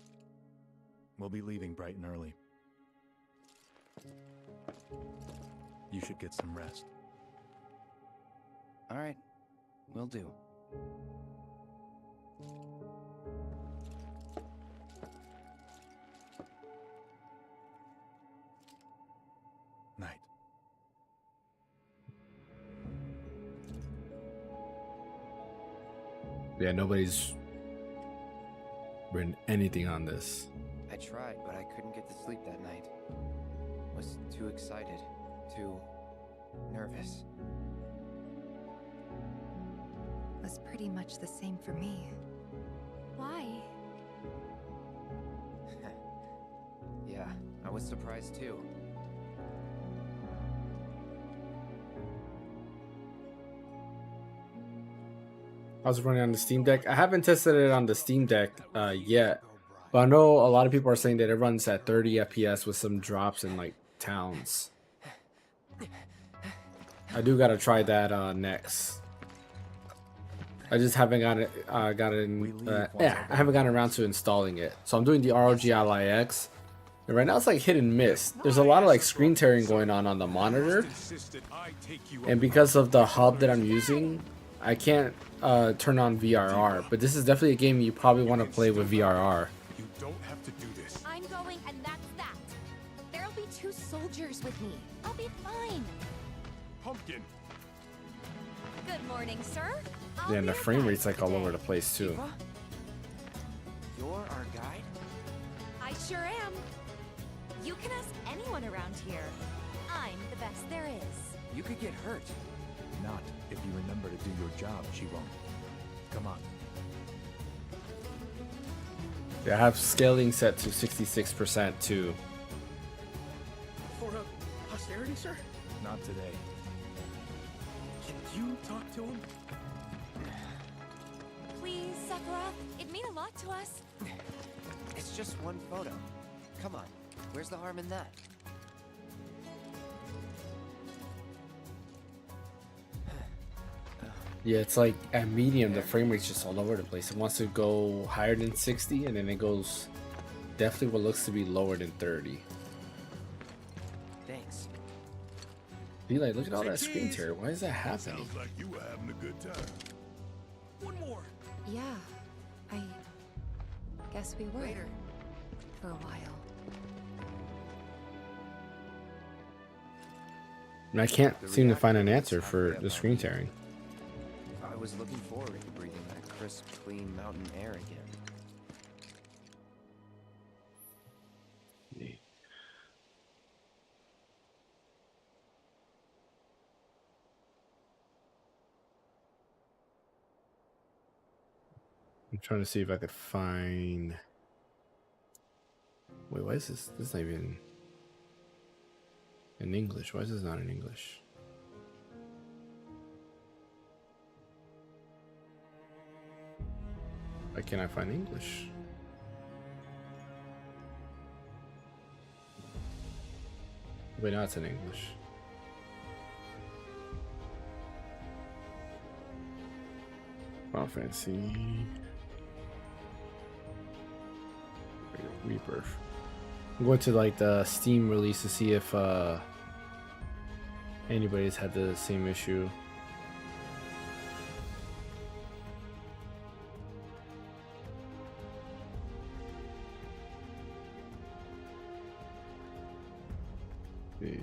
We'll be leaving bright and early. You should get some rest. All right, will do. Night. Yeah, nobody's written anything on this. I tried, but I couldn't get to sleep that night. Was too excited, too nervous. Was pretty much the same for me. Why? was surprised too. I was running on the Steam Deck. I haven't tested it on the Steam Deck yet, but I know a lot of people are saying that it runs at 30 FPS with some drops in like towns. I do gotta try that next. I just haven't I haven't gotten around to installing it. So I'm doing the ROG Ally X, and right now it's like hit and miss. There's a lot of like screen tearing going on the monitor, and because of the hub that I'm using, I can't turn on VRR. But this is definitely a game you probably want to play with VRR. You don't have to do this. I'm going, and that's that. There'll be 2 soldiers with me. I'll be fine. Pumpkin. Good morning, sir. Yeah, and the frame rate's like all over the place too. Eva? You're our guide? I sure am. You can ask anyone around here. I'm the best there is. You could get hurt. Not if you remember to do your job, she won't. Come on. Yeah, I have scaling set to 66% too. For posterity, sir? Not today. Can you talk to him? Please, Sephiroth. It'd mean a lot to us. It's just one photo. Come on. Where's the harm in that? Yeah, it's like at medium, the frame rate's just all over the place. It wants to go higher than 60, and then it goes definitely what looks to be lower than 30. Thanks. Eli, look at all that screen tear. Why is that happening? Sounds like you were having a good time. One more. Yeah, I guess we were. Later. For a while. And I can't seem to find an answer for the screen tearing. I was looking forward to breathing that crisp, clean mountain air again. I'm trying to see if I could find. Wait, why is this? This is not even in English. Why is this not in English? Why can't I find English? Wait, now it's in English. Final Fantasy Rebirth. I'm going to like the Steam release to see if anybody's had the same issue. See.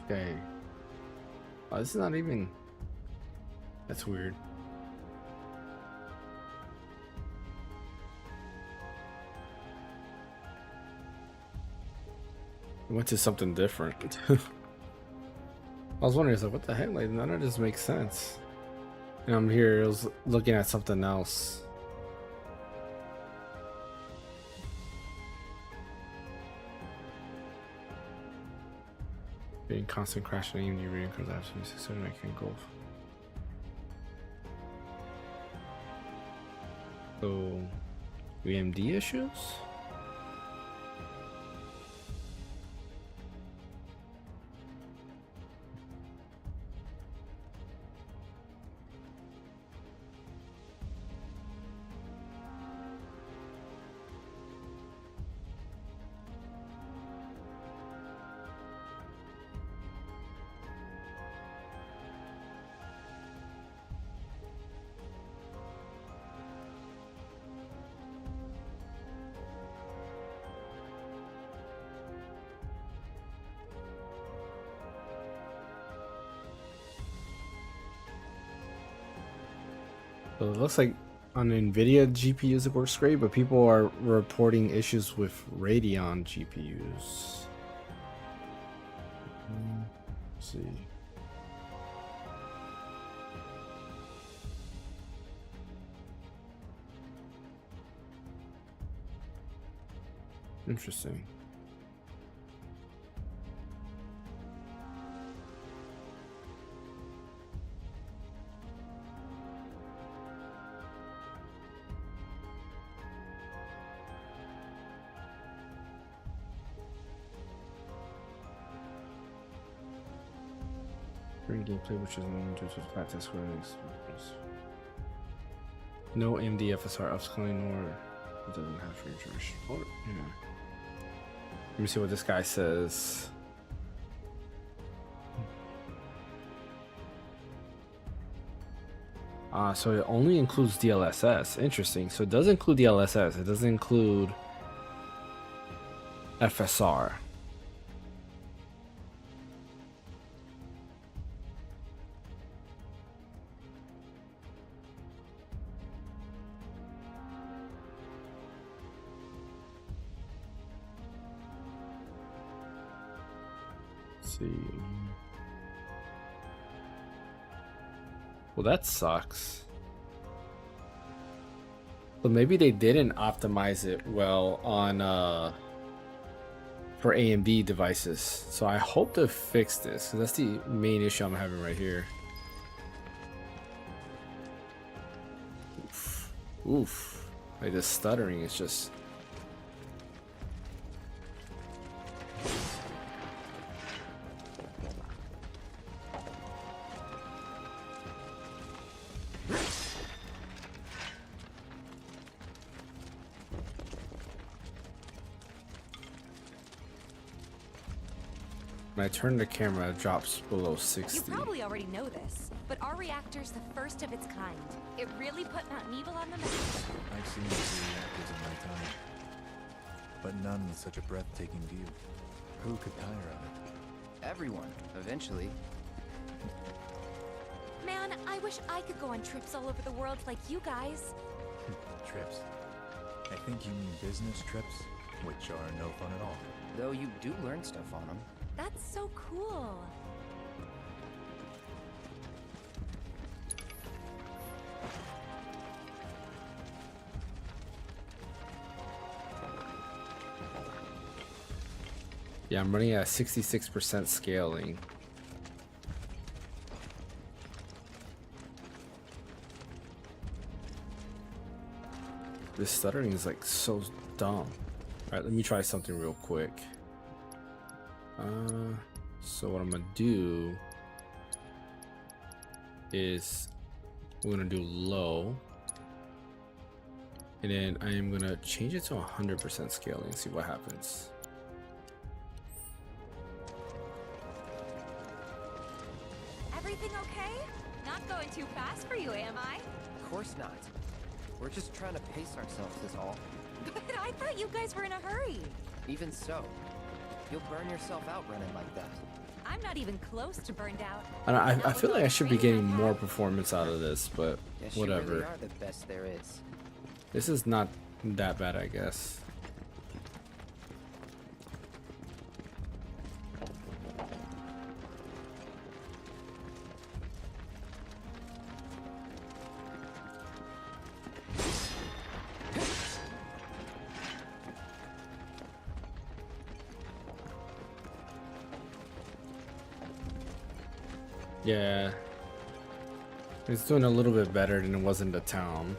Okay. Oh, this is not even. That's weird. I went to something different. I was wondering, like, what the heck? Like, none of this makes sense. And I'm here, I was looking at something else. Being constant crashing, even you reading because I have 26 I can golf. So, VMD issues? So it looks like on NVIDIA GPUs it works great, but people are reporting issues with Radeon GPUs. Let's see. Interesting. Gameplay, which is known due to the fact that Square Enix no AMD FSR upscaling nor it doesn't have free charge. Or, you know. Let me see what this guy says. So it only includes DLSS. Interesting. So it does include DLSS. It doesn't include FSR. Well, that sucks. But maybe they didn't optimize it well on for AMD devices. So I hope to fix this, because that's the main issue I'm having right here. Oof. Like this stuttering is just... When I turn the camera, it drops below 60. You probably already know this, but our reactor's the first of its kind. It really put Mount Evil on the map. I've seen these reactors in my time, but none with such a breathtaking view. Who could tire of it? Everyone, eventually. Man, I wish I could go on trips all over the world like you guys. Trips. I think you mean business trips, which are no fun at all. Though you do learn stuff on them. That's so cool. Yeah, I'm running at 66% scaling. This stuttering is like so dumb. Alright, let me try something real quick. So what I'm gonna do is we're gonna do low, and then I am gonna change it to 100% scaling and see what happens. Everything okay? Not going too fast for you, am I? Of course not. We're just trying to pace ourselves is all. But I thought you guys were in a hurry. Even so, you'll burn yourself out running like that. I'm not even close to burned out. I feel like I should be getting more performance out of this, but Yes, whatever. You really are the best there is. This is not that bad, I guess. Yeah, it's doing a little bit better than it was in the town.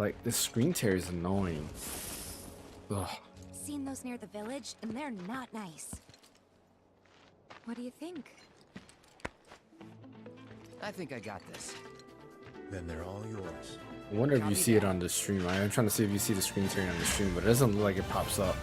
Like, this screen tear is annoying. Ugh. Seen those near the village, and they're not nice. What do you think? I think I got this. Then they're all yours. I wonder if you see it on the stream. I am trying to see if you see the screen tearing on the stream, but it doesn't look like it pops up.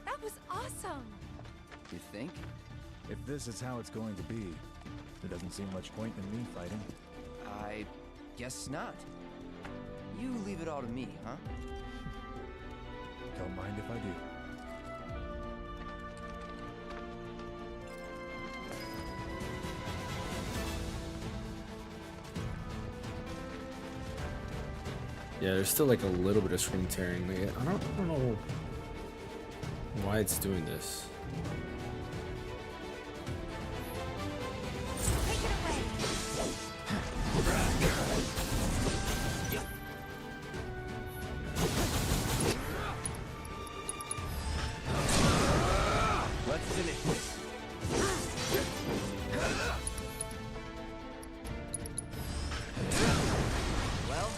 That was awesome! You think? If this is how it's going to be, there doesn't seem much point in me fighting. I guess not. You leave it all to me, huh? Don't mind if I do. Yeah, there's still like a little bit of screen tearing. Like, I don't know why it's doing this. Let's finish this. Well,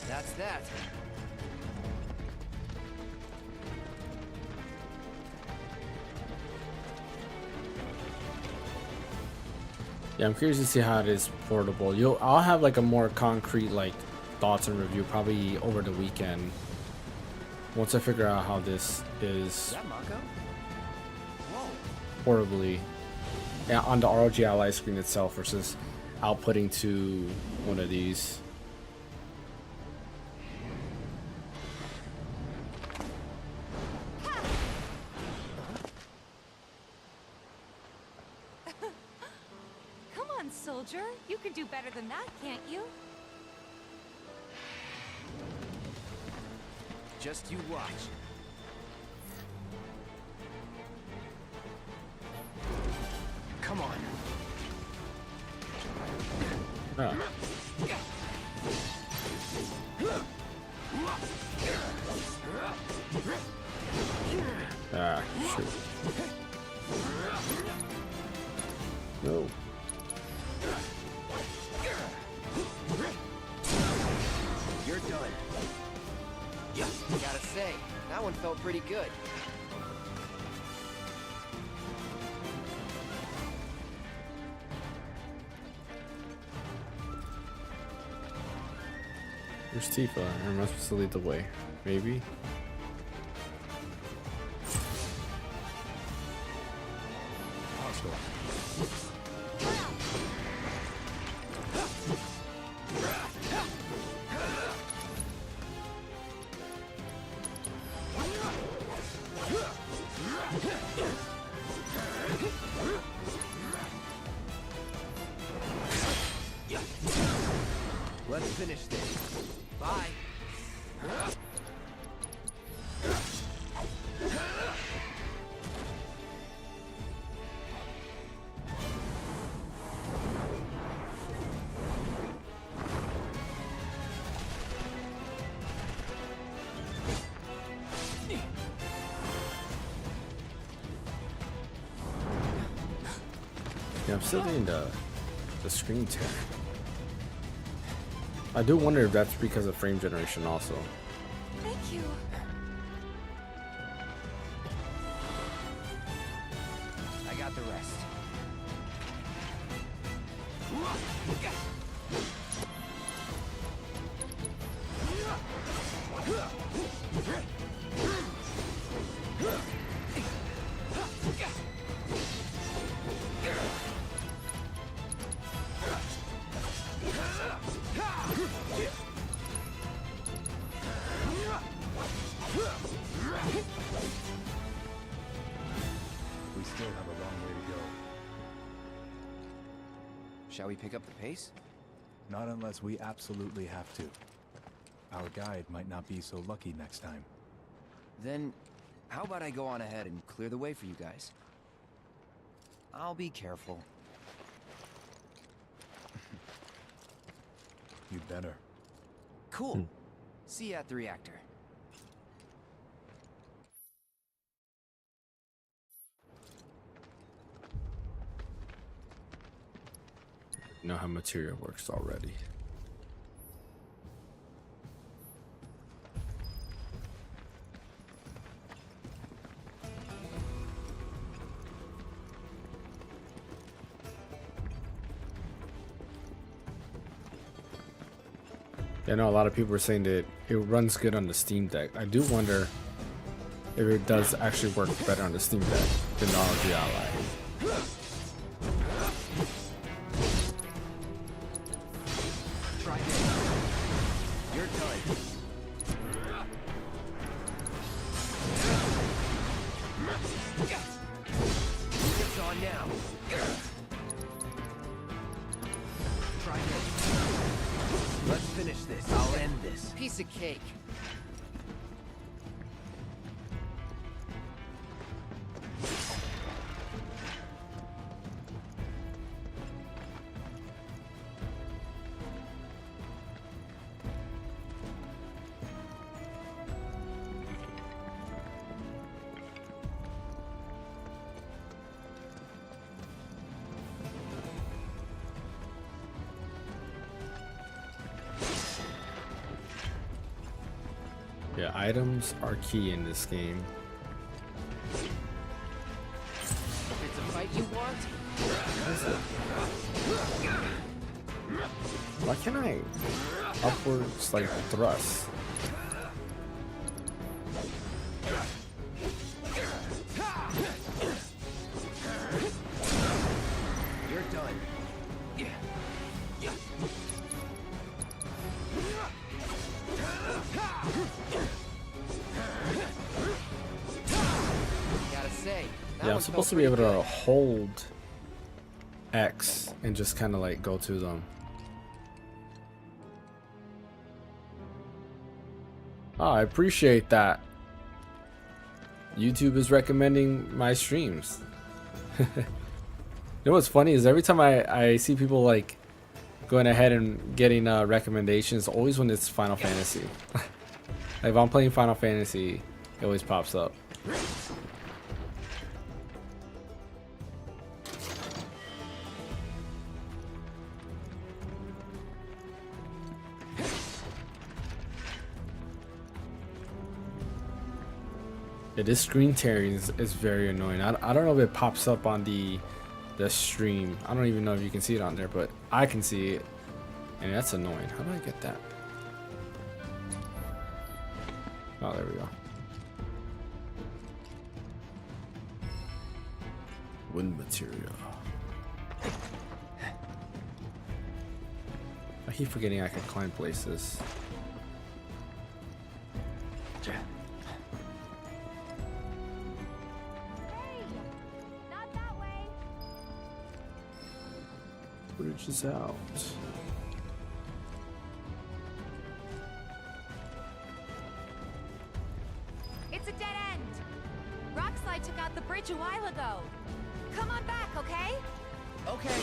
that's that. Yeah, I'm curious to see how it is portable. I'll have like a more concrete like thoughts and review probably over the weekend. Once I figure out how this is That Mako? Whoa. portably, yeah, on the ROG Ally screen itself versus outputting to one of these. Come on, soldier. You can do better than that, can't you? Just you watch. Come on. Ah. Ah, shoot. No. You're done. Gotta say, that one felt pretty good. Where's Tifa? Am I supposed to lead the way? Maybe? Let's finish this. Bye. Yeah, I'm still getting the screen tear. I do wonder if that's because of frame generation also. Thank you. I got the rest. We still have a long way to go. Shall we pick up the pace? Not unless we absolutely have to. our guide might not be so lucky next time. Then, how about I go on ahead and clear the way for you guys? I'll be careful. You'd better. Cool. See you at the reactor. Know how material works already. I know a lot of people are saying that it runs good on the Steam Deck. I do wonder if it does actually work better on the Steam Deck than the ROG Ally. Try this. You're done. It's on now. Try this. Let's finish this. I'll end this. Piece of cake. Yeah, items are key in this game. If it's a fight you want, Why can't I upwards like thrust? you're done. Gotta say, that Yeah, I'm one supposed to felt be able pretty to good. hold X and just kind of like go to them. Oh, I appreciate that. YouTube is recommending my streams. You know what's funny is every time I see people like going ahead and getting recommendations, always when it's Final Fantasy. Like if I'm playing Final Fantasy, it always pops up. Yeah, this screen tearing is very annoying. I don't know if it pops up on the stream. I don't even know if you can see it on there, but I can see it, and that's annoying. How do I get that? Oh, there we go. Wind material. I keep forgetting I can climb places. Hey, not that way. Bridge is out. It's a dead end. Rockslide took out the bridge a while ago. Come on back, okay? Okay.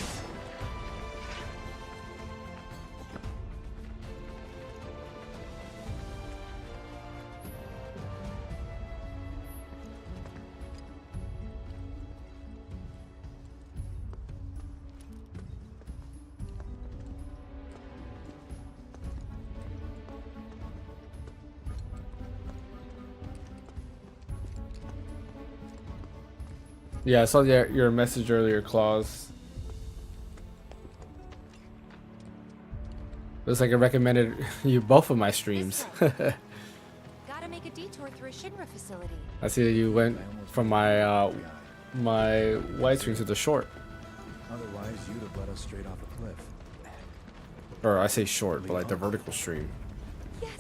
Yeah, I saw your message earlier, Claus. Looks like I recommended you both of my streams. Gotta make a detour through a Shinra facility. I see that you went from my my wide stream to the short. Otherwise, you'd have led us straight off a cliff. Or I say short, but like the vertical stream. Yes.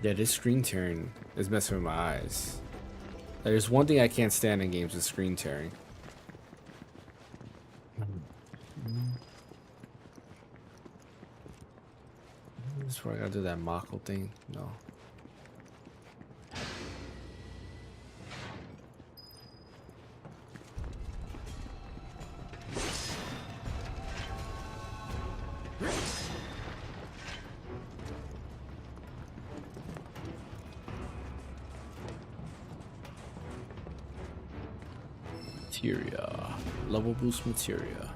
Yeah, this screen tearing is messing with my eyes. There's one thing I can't stand in games is screen tearing. before I gotta do that Mako thing. No. Materia. Level boost materia.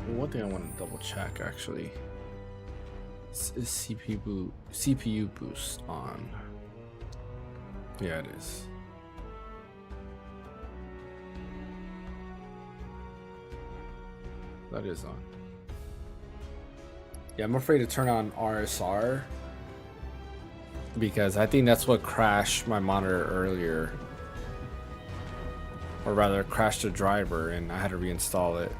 One thing I want to double check actually is CPU boost on. Yeah, it is. That is on. Yeah, I'm afraid to turn on RSR because I think that's what crashed my monitor earlier, or rather crashed the driver and I had to reinstall it.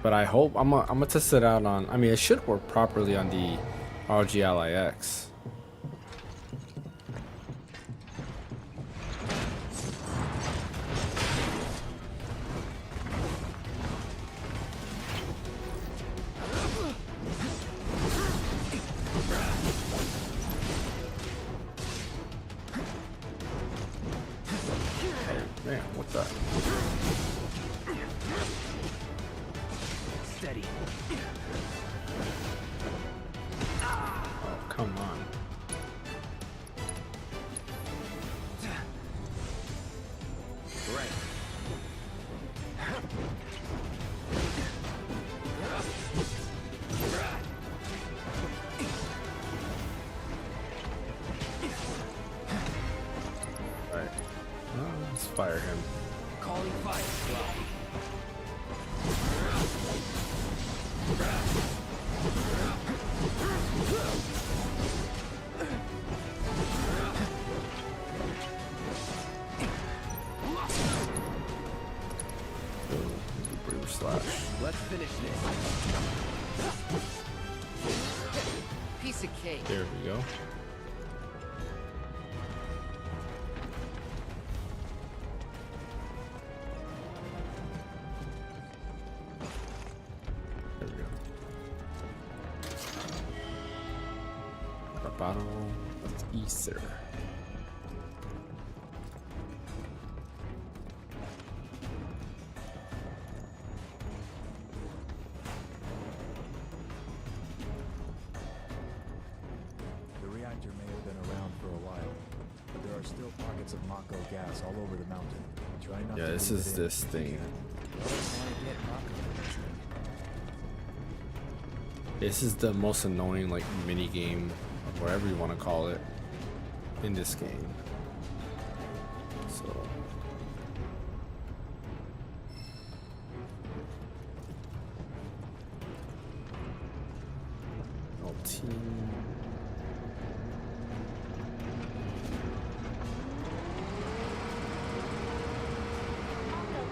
But I hope I'm gonna test it out on. I mean, it should work properly on the ROG Ally X. Man, what the? Steady. Oh, come on. Right. Right. Let's fire him. Calling Phaneckswhy. Let's finish this. Piece of cake. There we go. There we go. Our bottle of ether. Of Mako gas all over the mountain. Try not Yeah, to this breathe is it in this if you thing. can. This is the most annoying like mini game, or whatever you want to call it, in this game. So. Oh, team.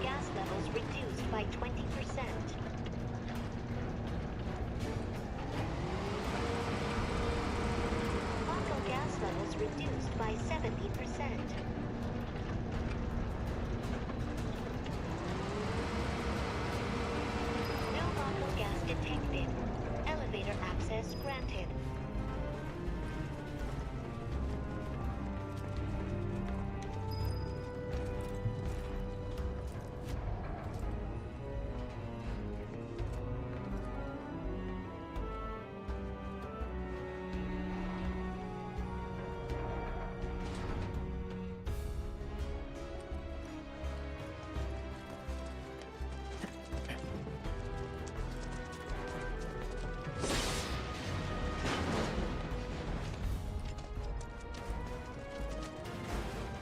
Gas levels reduced by 20%. Auto gas levels reduced by 70%. No auto gas detected. Elevator access granted.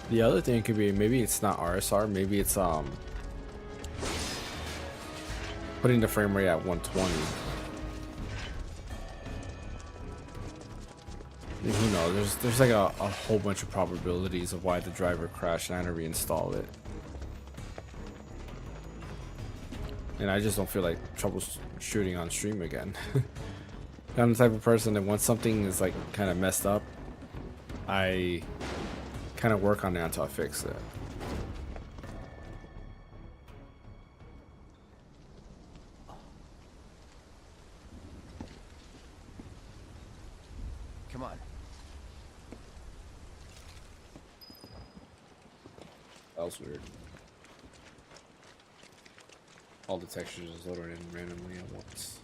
The other thing could be maybe it's not RSR, maybe it's putting the frame rate at 120. Who knows? There's like a whole bunch of probabilities of why the driver crashed, and I had to reinstall it. And I just don't feel like troubleshooting on stream again. I'm the type of person that once something is like kind of messed up, I kind of work on it until I fix it. Come on. That was weird. All the textures just loaded in randomly at once.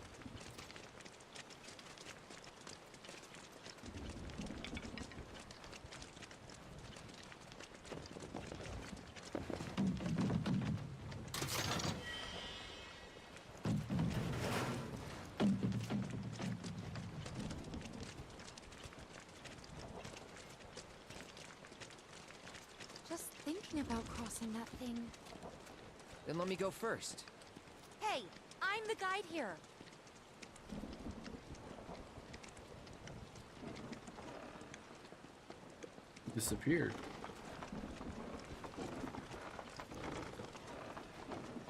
Just thinking about crossing that thing. Then let me go first. Hey, I'm the guide here. Disappeared.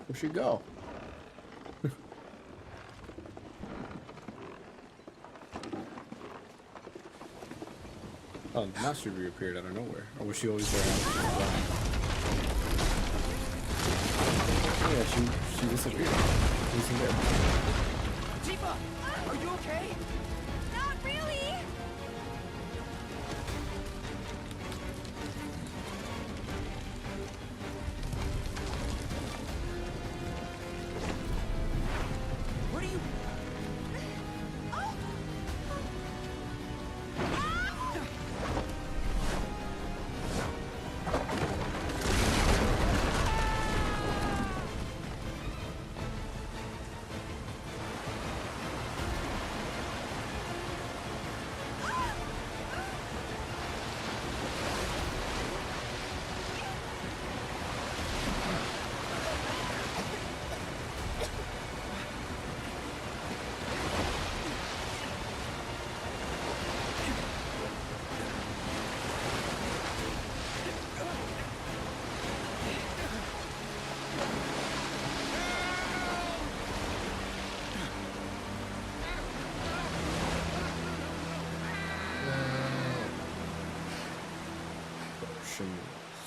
Where'd she go? Oh, now she reappeared out of nowhere. Or was she always there? Yeah, she disappeared. She wasn't there. Tifa, are you okay? Not really! Where do you...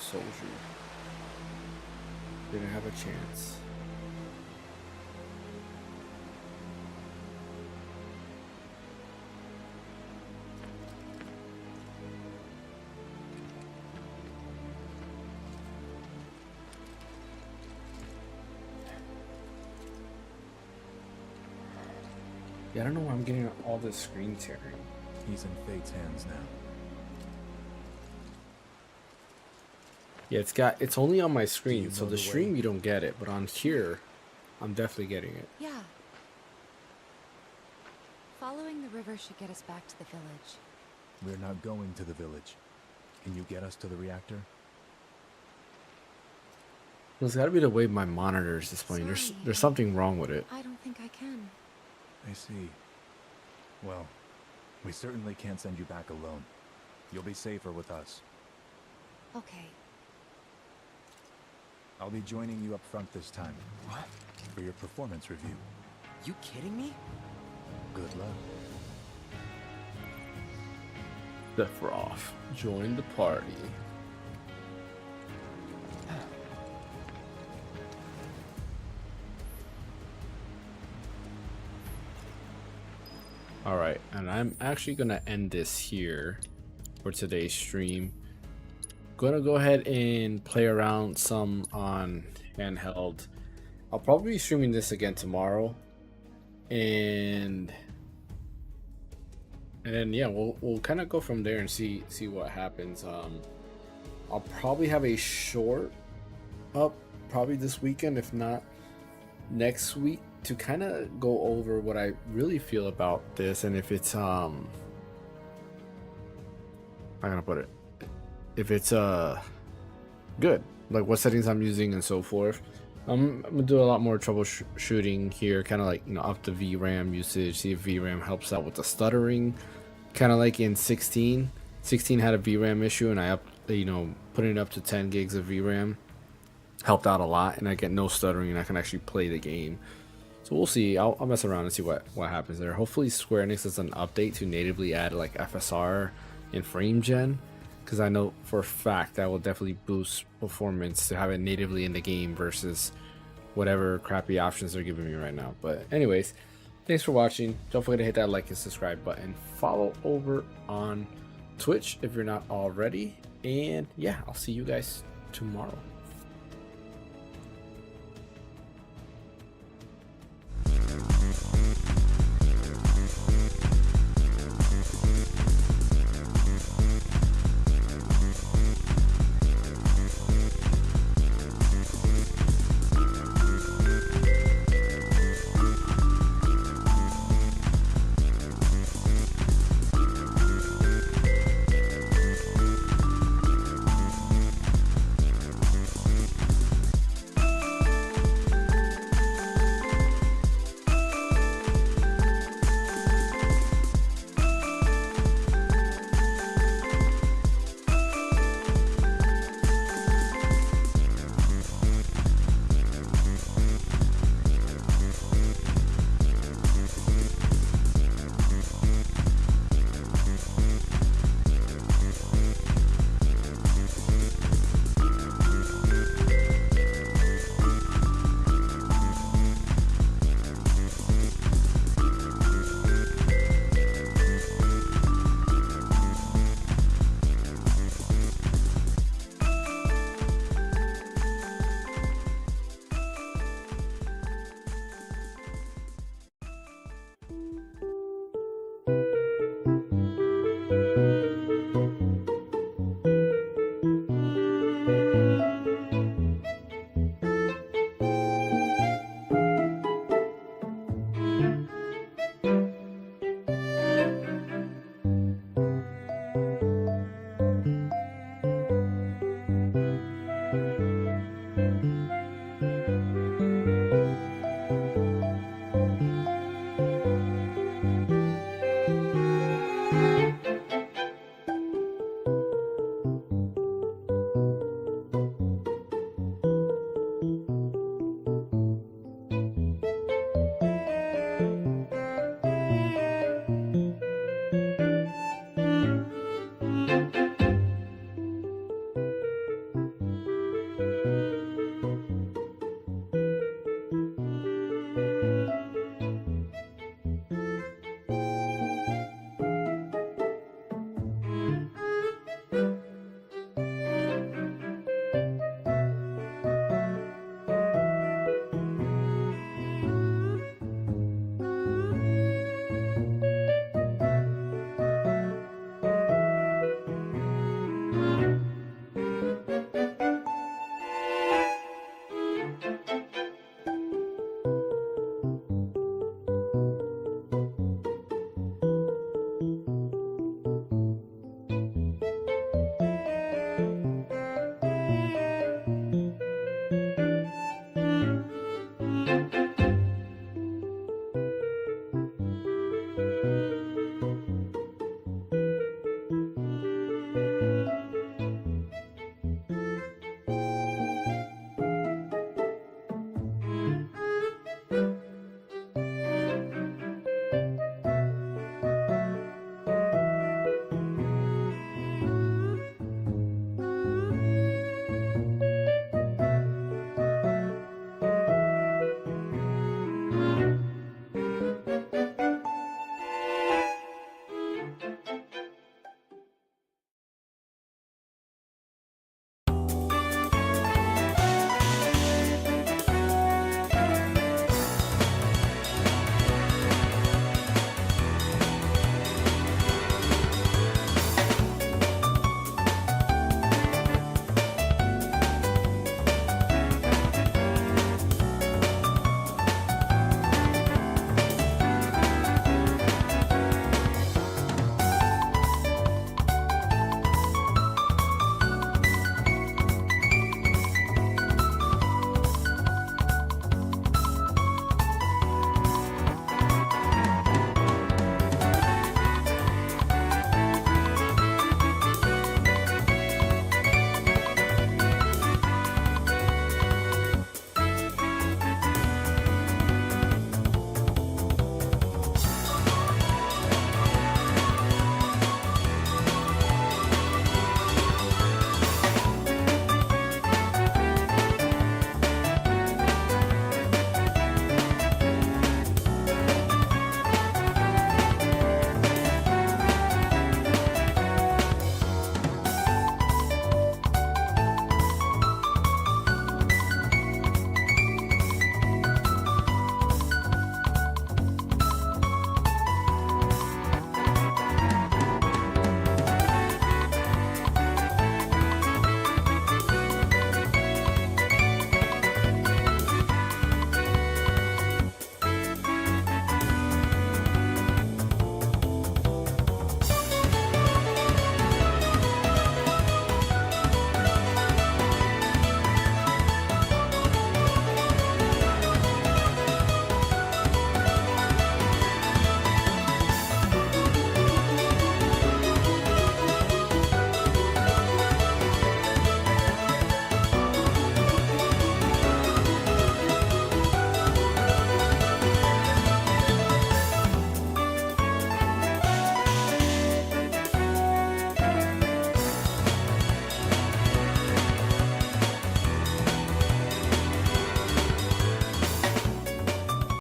Soldier didn't have a chance. Yeah, I don't know why I'm getting all this screen tearing. He's in Fate's hands now. Yeah, it's only on my screen, so know the the stream way? you don't get it, but on here, I'm definitely getting it. Yeah. Following the river should get us back to the village. We're not going to the village. Can you get us to the reactor? It's got to be the way my monitor is displaying. There's something wrong with it. I don't think I can. I see. Well, we certainly can't send you back alone. You'll be safer with us. Okay. I'll be joining you up front this time. What? For your performance review. You kidding me? Good luck. Sephiroth, join the party. Alright, and I'm actually gonna end this here for today's stream. Gonna go ahead and play around some on handheld. I'll probably be streaming this again tomorrow, and then yeah, we'll kind of go from there and see what happens. I'll probably have a short up probably this weekend, if not next week, to kind of go over what I really feel about this, and if it's I'm gonna put it, if it's good, like what settings I'm using and so forth. I'm gonna do a lot more troubleshooting here, kind of like, you know, up the VRAM usage, see if VRAM helps out with the stuttering, kind of like in 16. 16 had a VRAM issue, and I putting it up to 10 gigs of VRAM helped out a lot, and I get no stuttering, and I can actually play the game. So we'll see. I'll mess around and see what happens there. Hopefully Square Enix does an update to natively add like FSR and frame gen, because I know for a fact that will definitely boost performance to have it natively in the game versus whatever crappy options they're giving me right now. But anyways, thanks for watching. Don't forget to hit that like and subscribe button. Follow over on Twitch if you're not already. And yeah, I'll see you guys tomorrow.